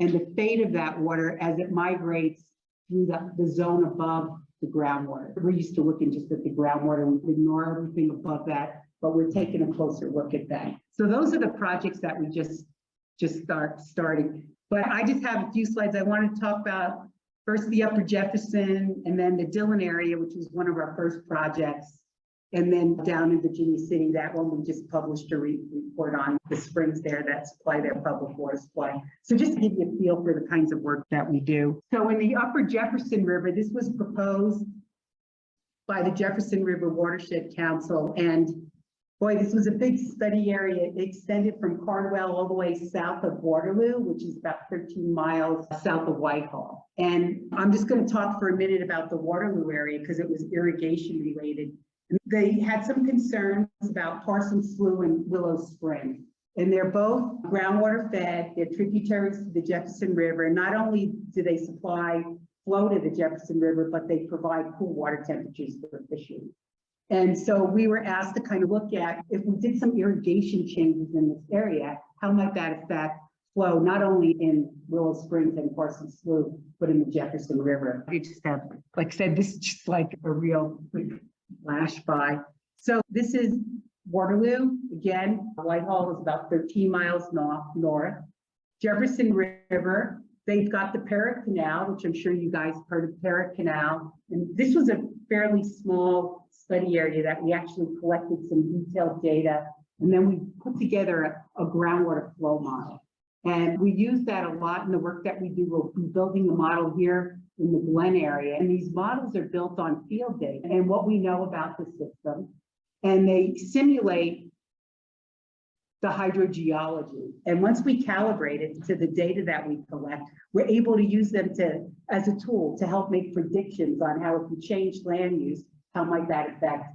and the fate of that water as it migrates through the zone above the groundwater. We're used to looking just at the groundwater, we ignore everything above that, but we're taking a closer look at that. So those are the projects that we just starting. But I just have a few slides I want to talk about. First, the Upper Jefferson, and then the Dillon area, which was one of our first projects. And then down in Virginia City, that one we just published a report on the springs there that supply their public water supply. So just to give you a feel for the kinds of work that we do. So in the Upper Jefferson River, this was proposed by the Jefferson River Watershed Council. And boy, this was a big study area. It extended from Cardwell all the way south of Waterloo, which is about 13 miles south of Whitehall. And I'm just going to talk for a minute about the Waterloo area because it was irrigation related. They had some concerns about Parsons Slough and Willow Spring, and they're both groundwater fed. They're tributaries to the Jefferson River. And not only do they supply flow to the Jefferson River, but they provide cool water temperatures for fishing. And so we were asked to kind of look at, if we did some irrigation changes in this area, how might that affect flow, not only in Willow Springs and Parsons Slough, but in the Jefferson River. We just have, like I said, this is just like a real quick flash by. So this is Waterloo. Again, Whitehall is about 13 miles north. Jefferson River, they've got the Parrot Canal, which I'm sure you guys have heard of Parrot Canal. And this was a fairly small study area that we actually collected some detailed data. And then we put together a groundwater flow model. And we use that a lot in the work that we do. We'll be building a model here in the Glen area. And these models are built on field data and what we know about the system. And they simulate the hydrogeology. And once we calibrate it to the data that we collect, we're able to use them as a tool to help make predictions on how, if we change land use, how might that affect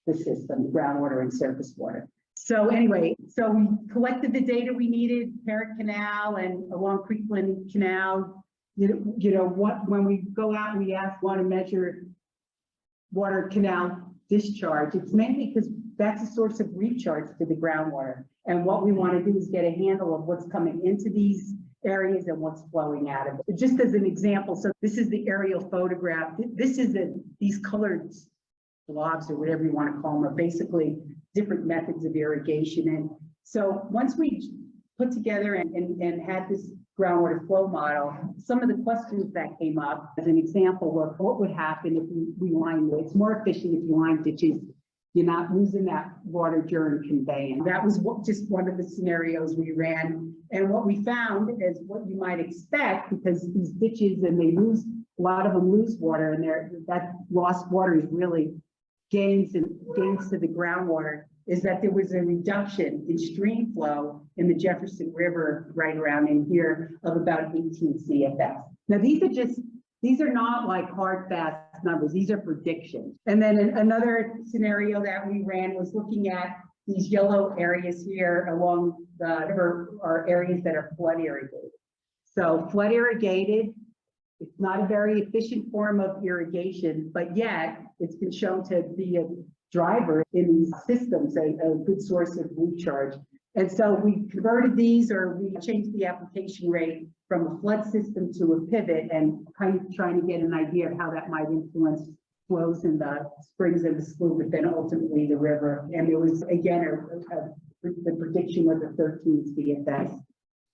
the system, groundwater and surface water. So anyway, so we collected the data we needed, Parrot Canal and along Creekland Canal. You know what, when we go out and we want to measure water canal discharge, it's mainly because that's a source of recharge to the groundwater. And what we want to do is get a handle of what's coming into these areas and what's flowing out of it. Just as an example, so this is the aerial photograph. This is these colored blobs or whatever you want to call them are basically different methods of irrigation. And so once we put together and had this groundwater flow model, some of the questions that came up as an example were what would happen if we lined it. It's more efficient if you line ditches. You're not losing that water during conveyance. That was just one of the scenarios we ran. And what we found is what you might expect, because these ditches and they lose, a lot of them lose water, and that lost water is really gains to the groundwater, is that there was a reduction in stream flow in the Jefferson River right around in here of about 18 CFS. Now these are not like hard, fast numbers. These are predictions. And then another scenario that we ran was looking at these yellow areas here along the river are areas that are flood irrigated. So flood irrigated, it's not a very efficient form of irrigation, but yet it's been shown to be a driver in these systems, a good source of recharge. And so we converted these, or we changed the application rate from a flood system to a pivot, and kind of trying to get an idea of how that might influence flows in the springs and the slough, but then ultimately the river. And there was, again, the prediction was a 13 CFS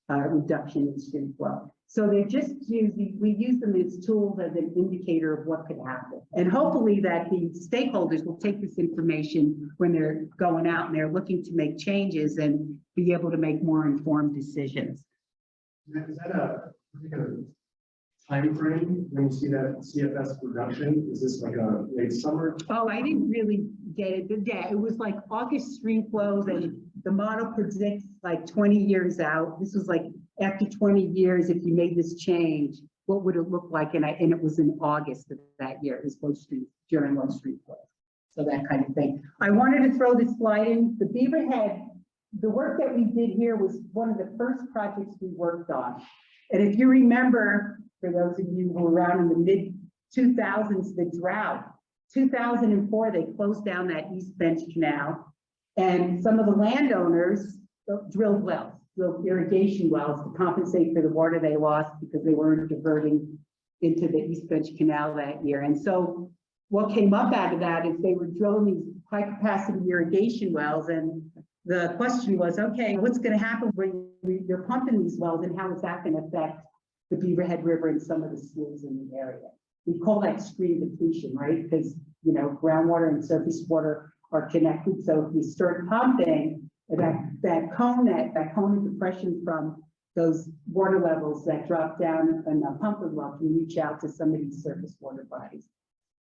reduction in stream flow. So they just we use them as tools as an indicator of what could happen. And hopefully that the stakeholders will take this information when they're going out and they're looking to make changes and be able to make more informed decisions. Is that a particular time frame when you see that CFS reduction? Is this like a late summer? Oh, I didn't really get it. Yeah, it was like August stream flows, and the model predicts like 20 years out. This was like after 20 years, if you made this change, what would it look like? And it was in August of that year. It was low stream, during low stream flow. So that kind of thing. I wanted to throw this slide in. The Beaverhead, the work that we did here was one of the first projects we worked on. And if you remember, for those of you who were around in the mid 2000s, the drought, 2004, they closed down that East Bench Canal, and some of the landowners drilled irrigation wells to compensate for the water they lost because they weren't diverting into the East Bench Canal that year. And so what came up out of that is they were drilling these high capacity irrigation wells, and the question was, okay, what's going to happen when you're pumping these wells, and how is that going to affect the Beaverhead River and some of the sloughs in the area? We call that stream depletion, right? Because, you know, groundwater and surface water are connected. So if you start pumping, that cone of depression from those water levels that drop down in a pumping well can reach out to some of these surface water bodies.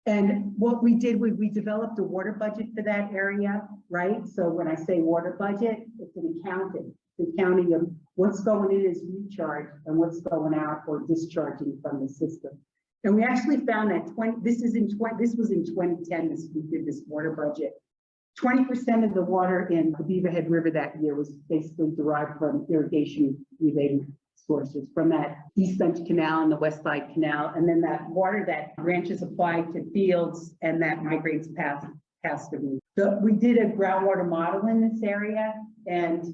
And what we did was we developed a water budget for that area, right? So when I say water budget, it's an accounting of what's going in as recharge and what's going out or discharging from the system. And we actually found that this was in 2010, we did this water budget. 20% of the water in the Beaverhead River that year was basically derived from irrigation related sources, from that East Bench Canal and the West Side Canal, and then that water that branches apply to fields and that migrates past the root. So we did a groundwater model in this area, and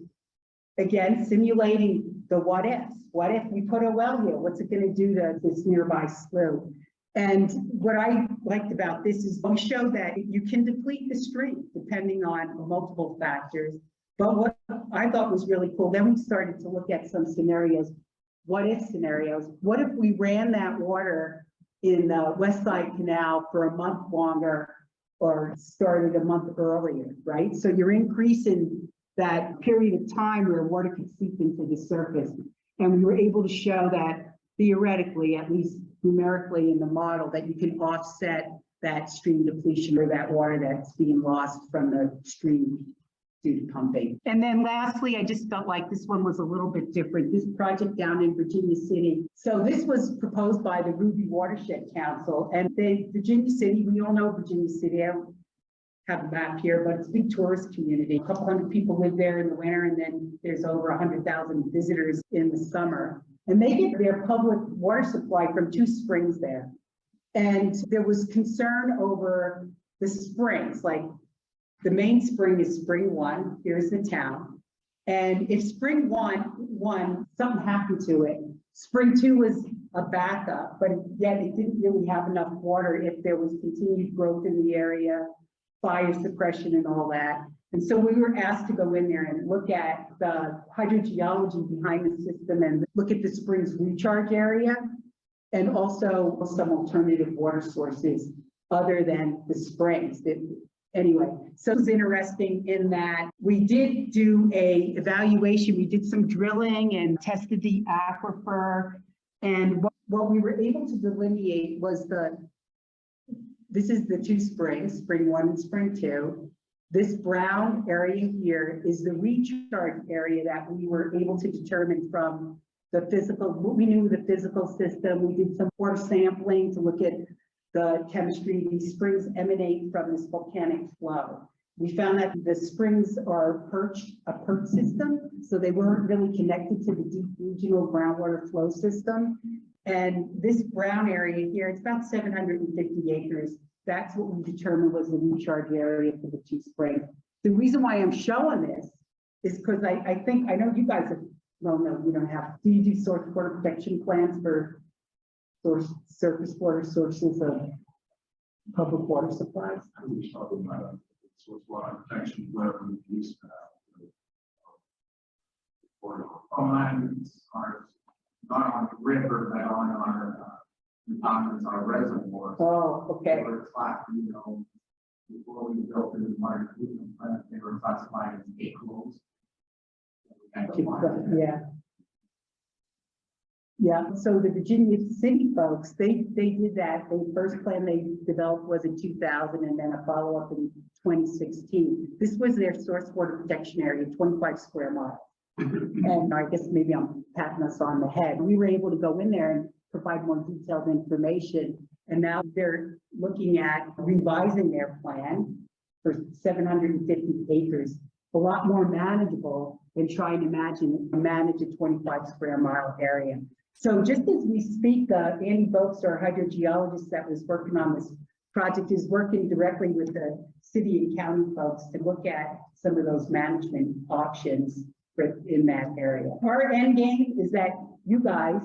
again, simulating the what ifs. What if we put a well here? What's it going to do to this nearby slough? And what I liked about this is we showed that you can deplete the stream depending on multiple factors. But what I thought was really cool, then we started to look at some scenarios, what if scenarios. What if we ran that water in the West Side Canal for a month longer or started a month earlier, right? So you're increasing that period of time where water could seep into the surface. And we were able to show that theoretically, at least numerically in the model, that you can offset that stream depletion or that water that's being lost from the stream due to pumping. And then lastly, I just felt like this one was a little bit different. This project down in Virginia City. So this was proposed by the Ruby Watershed Council, and Virginia City, we all know Virginia City. I don't have a map here, but it's a big tourist community. A couple hundred people live there in the winter, and then there's over 100,000 visitors in the summer. And they get their public water supply from 2 springs there. And there was concern over the springs, like The main spring is spring 1, here's the town. And if spring one, something happened to it. Spring 2 was a backup, but yet it didn't really have enough water if there was continued growth in the area, fire suppression and all that. And so we were asked to go in there and look at the hydrogeology behind the system and look at the spring's recharge area and also some alternative water sources other than the springs. Anyway, so it was interesting in that we did do a evaluation. We did some drilling and tested the aquifer. And what we were able to delineate was this is the 2 springs, spring 1 and spring 2. This brown area here is the recharge area that we were able to determine from the physical, we knew the physical system. We did some water sampling to look at the chemistry. These springs emanate from this volcanic flow. We found that the springs are a perch system, so they weren't really connected to the deep regional groundwater flow system. And this brown area here, it's about 750 acres. That's what we determined was the recharge area for the 2 springs. The reason why I'm showing this is because I know you guys have, well, no, you don't have, do you do source water protection plans for surface water sources of public water supplies? I was talking about source water protection, whatever we use lines are not on the river, but on our deposits, our reservoirs. Oh, okay. They were classified, before we built the water treatment plant, they were classified as equals. Yeah. Yeah, so the Virginia City folks, they did that. The first plan they developed was in 2000 and then a follow-up in 2016. This was their source water protection area, 25 square miles. And I guess maybe I'm patting us on the head. We were able to go in there and provide more detailed information. And now they're looking at revising their plan for 750 acres, a lot more manageable than trying to manage a 25 square mile area. So just as we speak, Andy Boakes, our hydrogeologist that was working on this project, is working directly with the city and county folks to look at some of those management options in that area. Our end game is that you guys,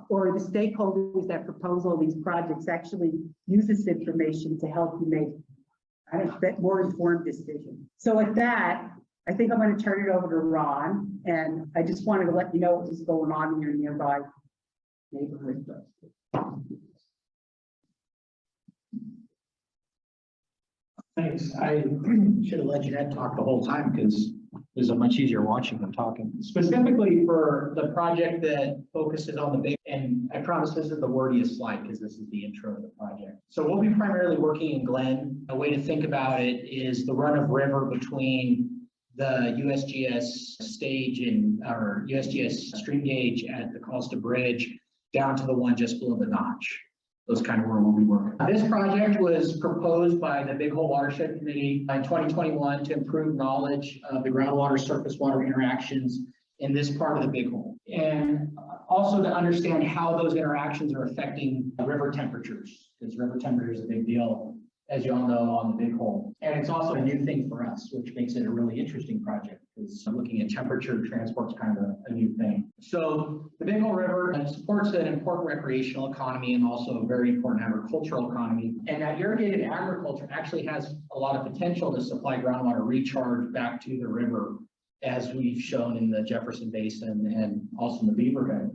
or the stakeholders that propose all these projects, actually use this information to help you make more informed decisions. So with that, I think I'm going to turn it over to Ron, and I just wanted to let you know what was going on in your nearby neighborhood. Thanks. I should have let Ginette talk the whole time because it was much easier watching them talking. Specifically for the project that focuses on the big, and I promise this is the wordiest slide because this is the intro of the project. So we'll be primarily working in Glen. A way to think about it is the run of river between the USGS stage or USGS stream gauge at the Costa Bridge down to the one just below the notch. Those kind of where we'll be working. This project was proposed by the Big Hole Watershed Committee in 2021 to improve knowledge of the groundwater surface water interactions in this part of the Big Hole. And also to understand how those interactions are affecting river temperatures, because river temperature is a big deal, as you all know, on the Big Hole. And it's also a new thing for us, which makes it a really interesting project, because looking at temperature transport's kind of a new thing. So the Big Hole River supports an important recreational economy and also a very important agricultural economy. And that irrigated agriculture actually has a lot of potential to supply groundwater recharge back to the river, as we've shown in the Jefferson Basin and also in the Beaverhead.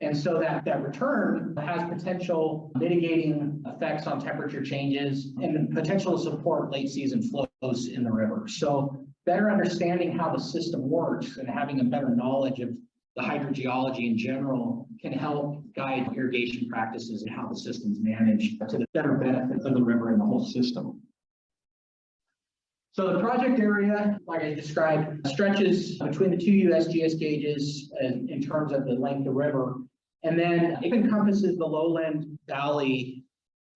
And so that return has potential mitigating effects on temperature changes and the potential to support late season flows in the river. So better understanding how the system works and having a better knowledge of the hydrogeology in general can help guide irrigation practices and how the system's managed to the better benefit of the river and the whole system. So the project area, like I described, stretches between the 2 USGS gauges in terms of the length of the river. And then it encompasses the lowland valley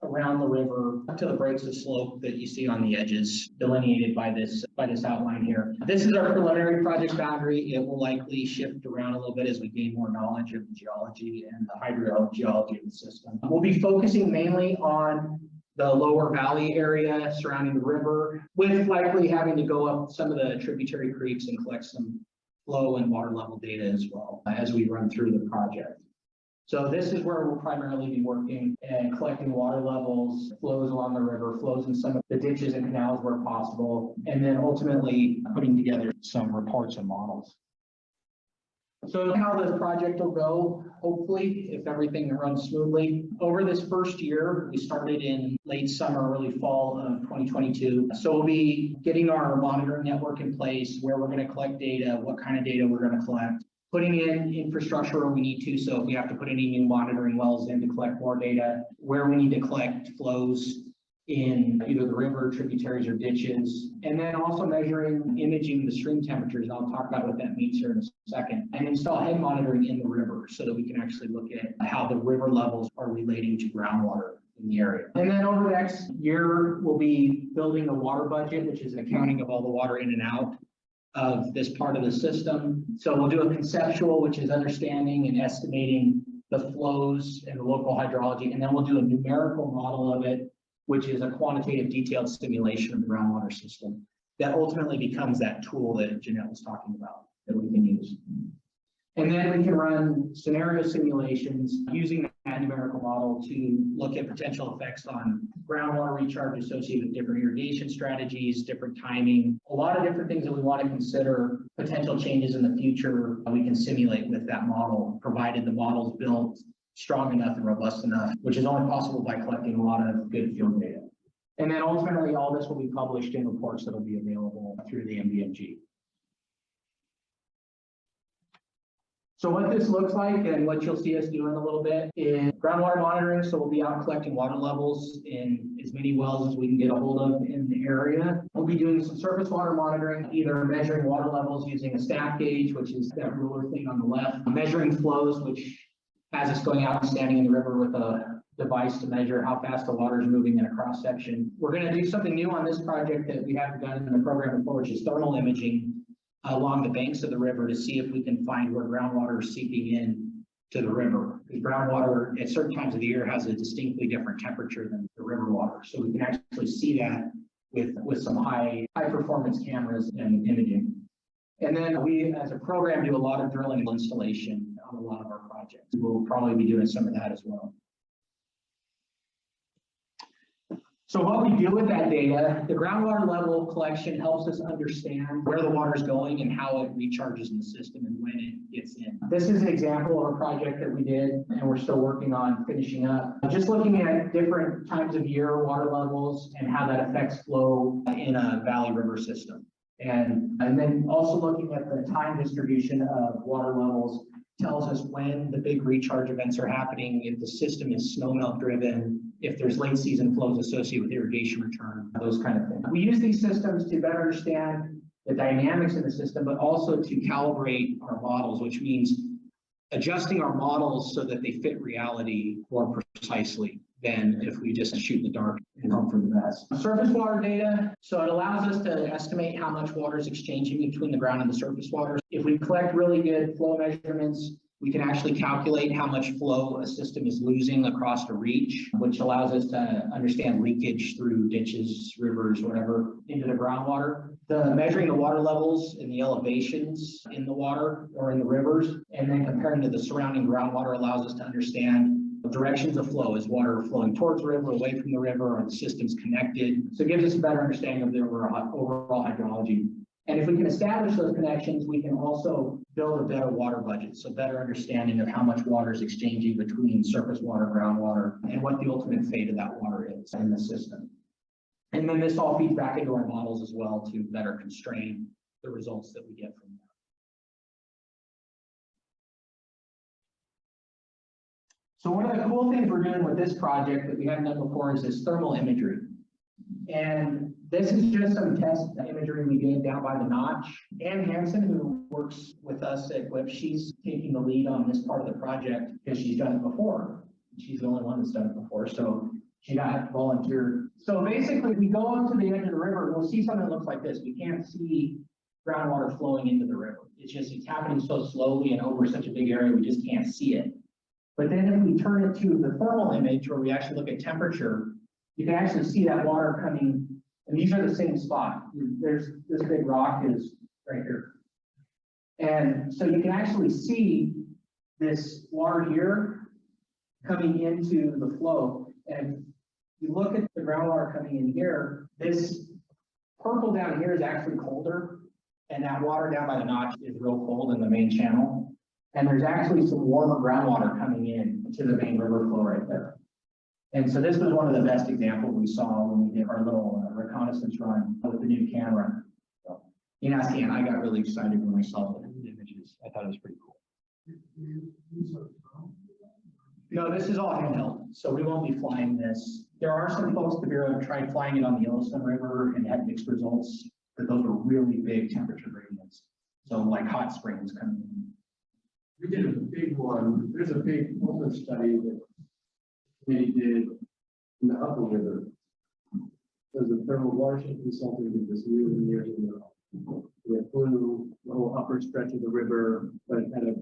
around the river up to the breaks of slope that you see on the edges delineated by this outline here. This is our preliminary project boundary. It will likely shift around a little bit as we gain more knowledge of the geology and the hydrogeology of the system. We'll be focusing mainly on the lower valley area surrounding the river, with likely having to go up some of the tributary creeks and collect some flow and water level data as well as we run through the project. So this is where we'll primarily be working and collecting water levels, flows along the river, flows in some of the ditches and canals where possible, and then ultimately putting together some reports and models. So how this project will go, hopefully, if everything runs smoothly. Over this first year, we started in late summer, early fall of 2022. So we'll be getting our monitoring network in place, where we're going to collect data, what kind of data we're going to collect, putting in infrastructure where we need to. So if we have to put any new monitoring wells in to collect more data, where we need to collect flows in either the river, tributaries, or ditches, and then also measuring, imaging the stream temperatures. And I'll talk about what that means here in a second, and install head monitoring in the river so that we can actually look at how the river levels are relating to groundwater in the area. And then over the next year, we'll be building a water budget, which is an accounting of all the water in and out of this part of the system. So we'll do a conceptual, which is understanding and estimating the flows and the local hydrology, and then we'll do a numerical model of it, which is a quantitative detailed simulation of the groundwater system that ultimately becomes that tool that Ginette was talking about that we can use. And then we can run scenario simulations using that numerical model to look at potential effects on groundwater recharge associated with different irrigation strategies, different timing, a lot of different things that we want to consider, potential changes in the future we can simulate with that model, provided the model's built strong enough and robust enough, which is only possible by collecting a lot of good field data. And then ultimately, all this will be published in reports that will be available through the MDMG. So what this looks like and what you'll see us doing a little bit is groundwater monitoring. So we'll be out collecting water levels in as many wells as we can get a hold of in the area. We'll be doing some surface water monitoring, either measuring water levels using a staff gauge, which is that ruler thing on the left, measuring flows, which has us going out and standing in the river with a device to measure how fast the water is moving in a cross section. We're going to do something new on this project that we haven't done in the program before, which is thermal imaging along the banks of the river to see if we can find where groundwater is seeping in to the river. Because groundwater at certain times of the year has a distinctly different temperature than the river water. So we can actually see that with some high performance cameras and imaging. And then we, as a program, do a lot of drilling and installation on a lot of our projects. We'll probably be doing some of that as well. So what we do with that data, the groundwater level collection helps us understand where the water is going and how it recharges in the system and when it gets in. This is an example of a project that we did and we're still working on finishing up. Just looking at different times of year water levels and how that affects flow in a valley river system. And then also looking at the time distribution of water levels tells us when the big recharge events are happening, if the system is snowmelt driven, if there's late season flows associated with irrigation return, those kind of things. We use these systems to better understand the dynamics in the system, but also to calibrate our models, which means adjusting our models so that they fit reality more precisely than if we just shoot in the dark and hope for the best. Surface water data, so it allows us to estimate how much water is exchanging between the ground and the surface water. If we collect really good flow measurements, we can actually calculate how much flow a system is losing across a reach, which allows us to understand leakage through ditches, rivers, whatever, into the groundwater. Measuring the water levels and the elevations in the water or in the rivers, and then comparing to the surrounding groundwater allows us to understand directions of flow. Is water flowing towards the river, away from the river? Are the systems connected? So it gives us a better understanding of the overall hydrology. And if we can establish those connections, we can also build a better water budget. So better understanding of how much water is exchanging between surface water, groundwater, and what the ultimate fate of that water is in the system. And then this all feeds back into our models as well to better constrain the results that we get from that. So one of the cool things we're doing with this project that we haven't done before is this thermal imagery. And this is just some test imagery we did down by the notch. Ann Hanson, who works with us at WIP, she's taking the lead on this part of the project because she's done it before. She's the only one that's done it before, so she got volunteered. So basically, we go up to the edge of the river, and we'll see something that looks like this. We can't see groundwater flowing into the river. It's happening so slowly and over such a big area, we just can't see it. But then if we turn it to the thermal image, where we actually look at temperature, you can actually see that water coming, and these are the same spot. There's this big rock is right here. And so you can actually see this water here coming into the flow. And you look at the groundwater coming in here, this purple down here is actually colder. And that water down by the notch is real cold in the main channel. And there's actually some warmer groundwater coming in to the main river flow right there. And so this was one of the best examples we saw when we did our little reconnaissance run with the new camera. So, you know, and I got really excited when I saw the images. I thought it was pretty cool. No, this is all handheld, so we won't be flying this. There are some folks at the Bureau that tried flying it on the Yellowstone River and had mixed results, but those were really big temperature gradients. So like hot springs coming in. We did a big one. There's a big polar study that we did in the upper river. There's a thermal watershed consultant that was years and years ago. We flew the whole upper stretch of the river, but at a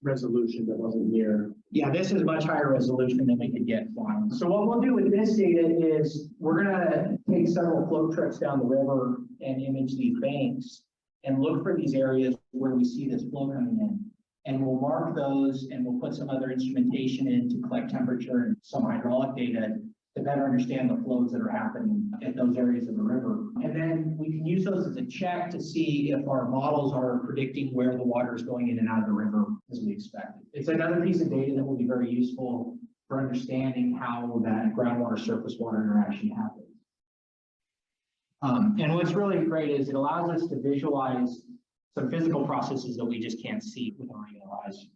resolution that wasn't near. Yeah, this is much higher resolution than we could get flying. So what we'll do with this data is we're gonna take several float trips down the river and image these banks and look for these areas where we see this flow coming in. And we'll mark those and we'll put some other instrumentation in to collect temperature and some hydraulic data to better understand the flows that are happening at those areas of the river. And then we can use those as a check to see if our models are predicting where the water is going in and out of the river as we expected. It's another piece of data that will be very useful for understanding how that groundwater surface water interaction happens. And what's really great is it allows us to visualize some physical processes that we just can't see with our regular eyes.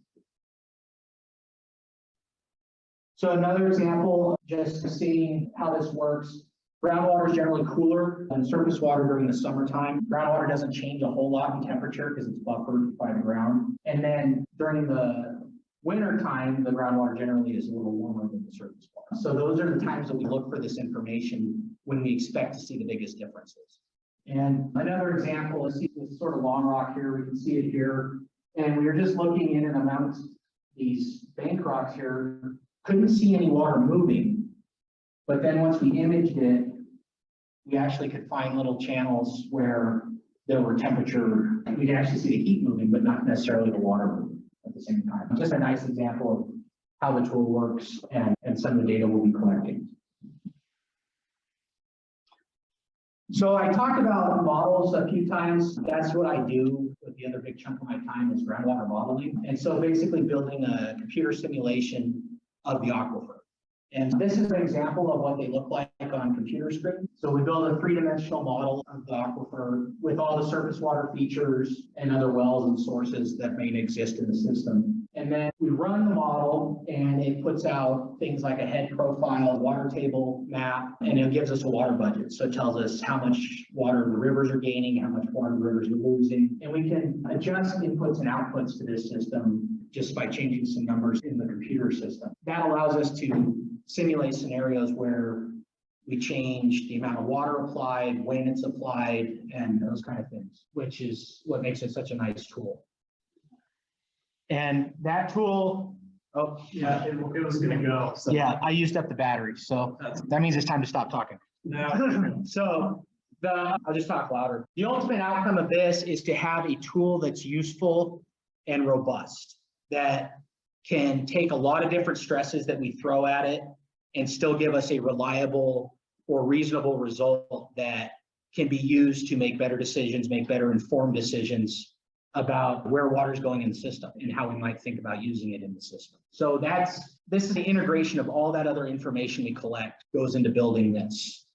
So another example, just seeing how this works. Groundwater is generally cooler than surface water during the summertime. Groundwater doesn't change a whole lot in temperature because it's buffered by the ground. And then during the winter time, the groundwater generally is a little warmer than the surface water. So those are the times that we look for this information when we expect to see the biggest differences. And another example is this sort of long rock here. We can see it here. And we were just looking in and amongst these bank rocks here, couldn't see any water moving. But then once we imaged it, we actually could find little channels where there were temperature. We could actually see the heat moving, but not necessarily the water moving at the same time. Just a nice example of how the tool works and some of the data we'll be collecting. So I talked about models a few times. That's what I do with the other big chunk of my time is groundwater modeling. And so basically building a computer simulation of the aquifer. And this is an example of what they look like on computer screen. So we build a three-dimensional model of the aquifer with all the surface water features and other wells and sources that may exist in the system. And then we run the model and it puts out things like a head profile, water table map, and it gives us a water budget. So it tells us how much water the rivers are gaining, how much water the rivers are losing. And we can adjust inputs and outputs to this system just by changing some numbers in the computer system. That allows us to simulate scenarios where we change the amount of water applied, when it's applied, and those kind of things, which is what makes it such a nice tool. And that tool, oh, Yeah, it was gonna go. So. yeah, I used up the battery, so that means it's time to stop talking. No. So I'll just talk louder. The ultimate outcome of this is to have a tool that's useful and robust, that can take a lot of different stresses that we throw at it and still give us a reliable or reasonable result that can be used to make better decisions, make better informed decisions about where water is going in the system and how we might think about using it in the system. So this is the integration of all that other information we collect goes into building this.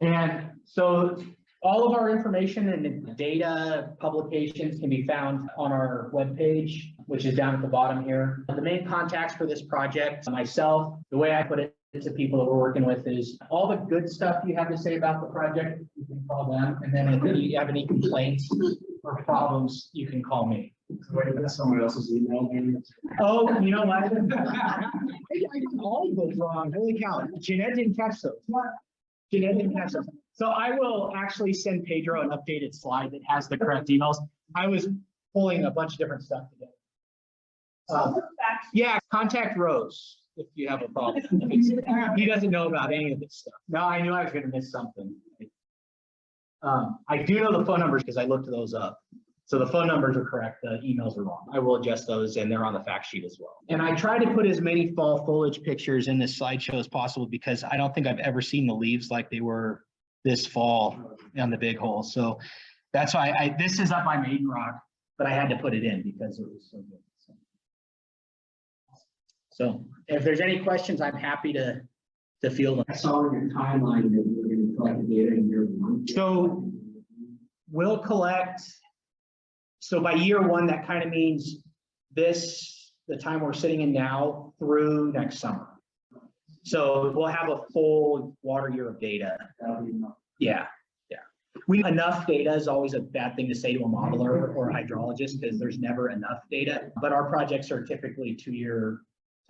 And so all of our information and data publications can be found on our webpage, which is down at the bottom here. The main contacts for this project, myself, the way I put it to people that we're working with is all the good stuff you have to say about the project, you can call them. And then if you have any complaints or problems, you can call me. Wait, that's someone else's email. Oh, you know what? I got all of those wrong. Holy cow. Ginette didn't catch those. Ginette didn't catch those. So I will actually send Pedro an updated slide that has the correct emails. I was pulling a bunch of different stuff together. Yeah, contact Rose if you have a problem. He doesn't know about any of this stuff. No, I knew I was gonna miss something. I do know the phone numbers because I looked those up. So the phone numbers are correct, the emails are wrong. I will adjust those and they're on the fact sheet as well. And I try to put as many fall foliage pictures in this slideshow as possible because I don't think I've ever seen the leaves like they were this fall on the big hole. So that's why this is up by Maiden Rock, but I had to put it in because it was so good. So if there's any questions, I'm happy to field them. I saw in your timeline that you were going to collect the data in year one. So we'll collect. So by year one, that kind of means the time we're sitting in now through next summer. So we'll have a full water year of data. Yeah. Enough data is always a bad thing to say to a modeler or a hydrologist because there's never enough data, but our projects are typically 2-year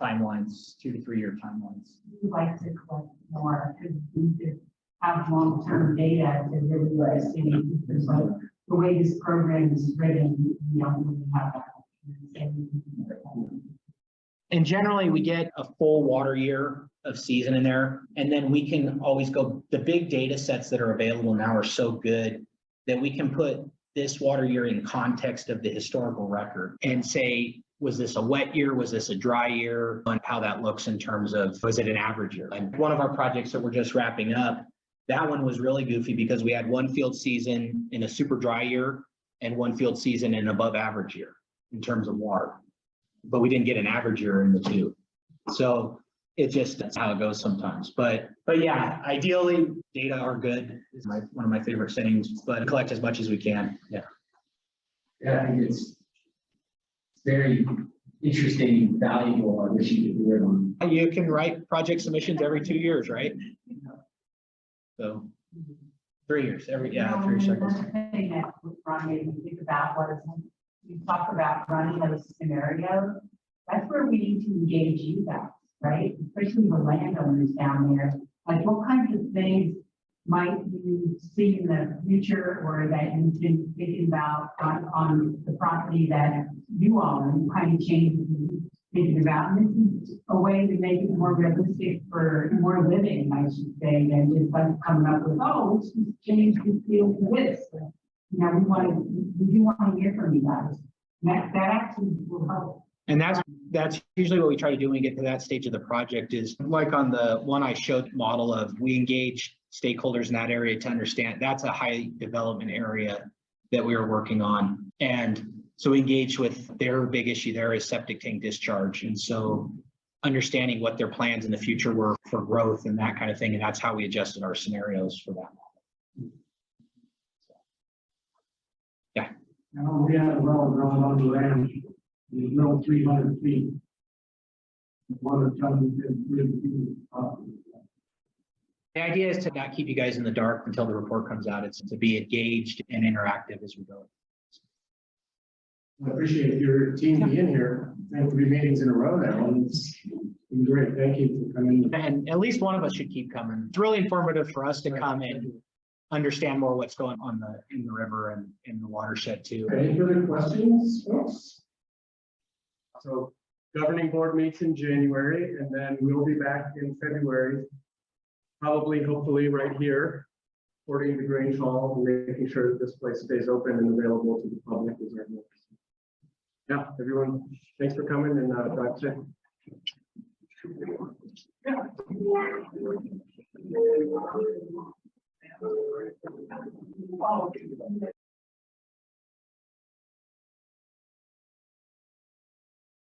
timelines, 2 to 3 year timelines. We'd like to collect more, because we could have long-term data to really see, because like the way this program is written, we don't really have that. And generally we get a full water year of season in there, and then we can always go, the big data sets that are available now are so good that we can put this water year in context of the historical record and say, was this a wet year? Was this a dry year? And how that looks in terms of, was it an average year? And one of our projects that we're just wrapping up, that one was really goofy because we had one field season in a super dry year and one field season in above average year in terms of water, but we didn't get an average year in the two. So it just, that's how it goes sometimes. But yeah, ideally data are good. It's one of my favorite settings, but collect as much as we can. Yeah. Yeah, I think it's very interesting, valuable. I wish you could do it on. You can write project submissions every 2 years, right? So 3 years, 3 cycles. Another thing that we're running, we think about was, we talk about running those scenarios. That's where we need to engage you guys, right? Especially the landowners down there. Like, what kinds of things might you see in the future, or that you've been thinking about on the property that you own, kind of changes you're thinking about? And this is a way to make it more realistic for more living, I should say, than just like coming up with, oh, let's just change the field to this. You know, we do want to hear from you guys. That actually will help. And that's usually what we try to do when we get to that stage of the project is like on the one I showed model of, we engage stakeholders in that area to understand that's a high development area that we are working on. And so we engage with their big issue there is septic tank discharge. And so understanding what their plans in the future were for growth and that kind of thing. And that's how we adjusted our scenarios for that. Yeah. Now, we have a well drawn on the land, there's no 300 feet. Water coming in 3 feet. The idea is to not keep you guys in the dark until the report comes out. It's to be engaged and interactive as we go. I appreciate your team being here. 3 meetings in a row now. And it's been great. Thank you for coming. And at least one of us should keep coming. It's really informative for us to come and understand more what's going on in the river and in the watershed too. Any further questions, folks? So governing board meets in January, and then we'll be back in February. Probably, hopefully right here, supporting the Grange Hall, and making sure that this place stays open and available to the public is our goal. Yeah, everyone, thanks for coming, and drive safe. Yeah.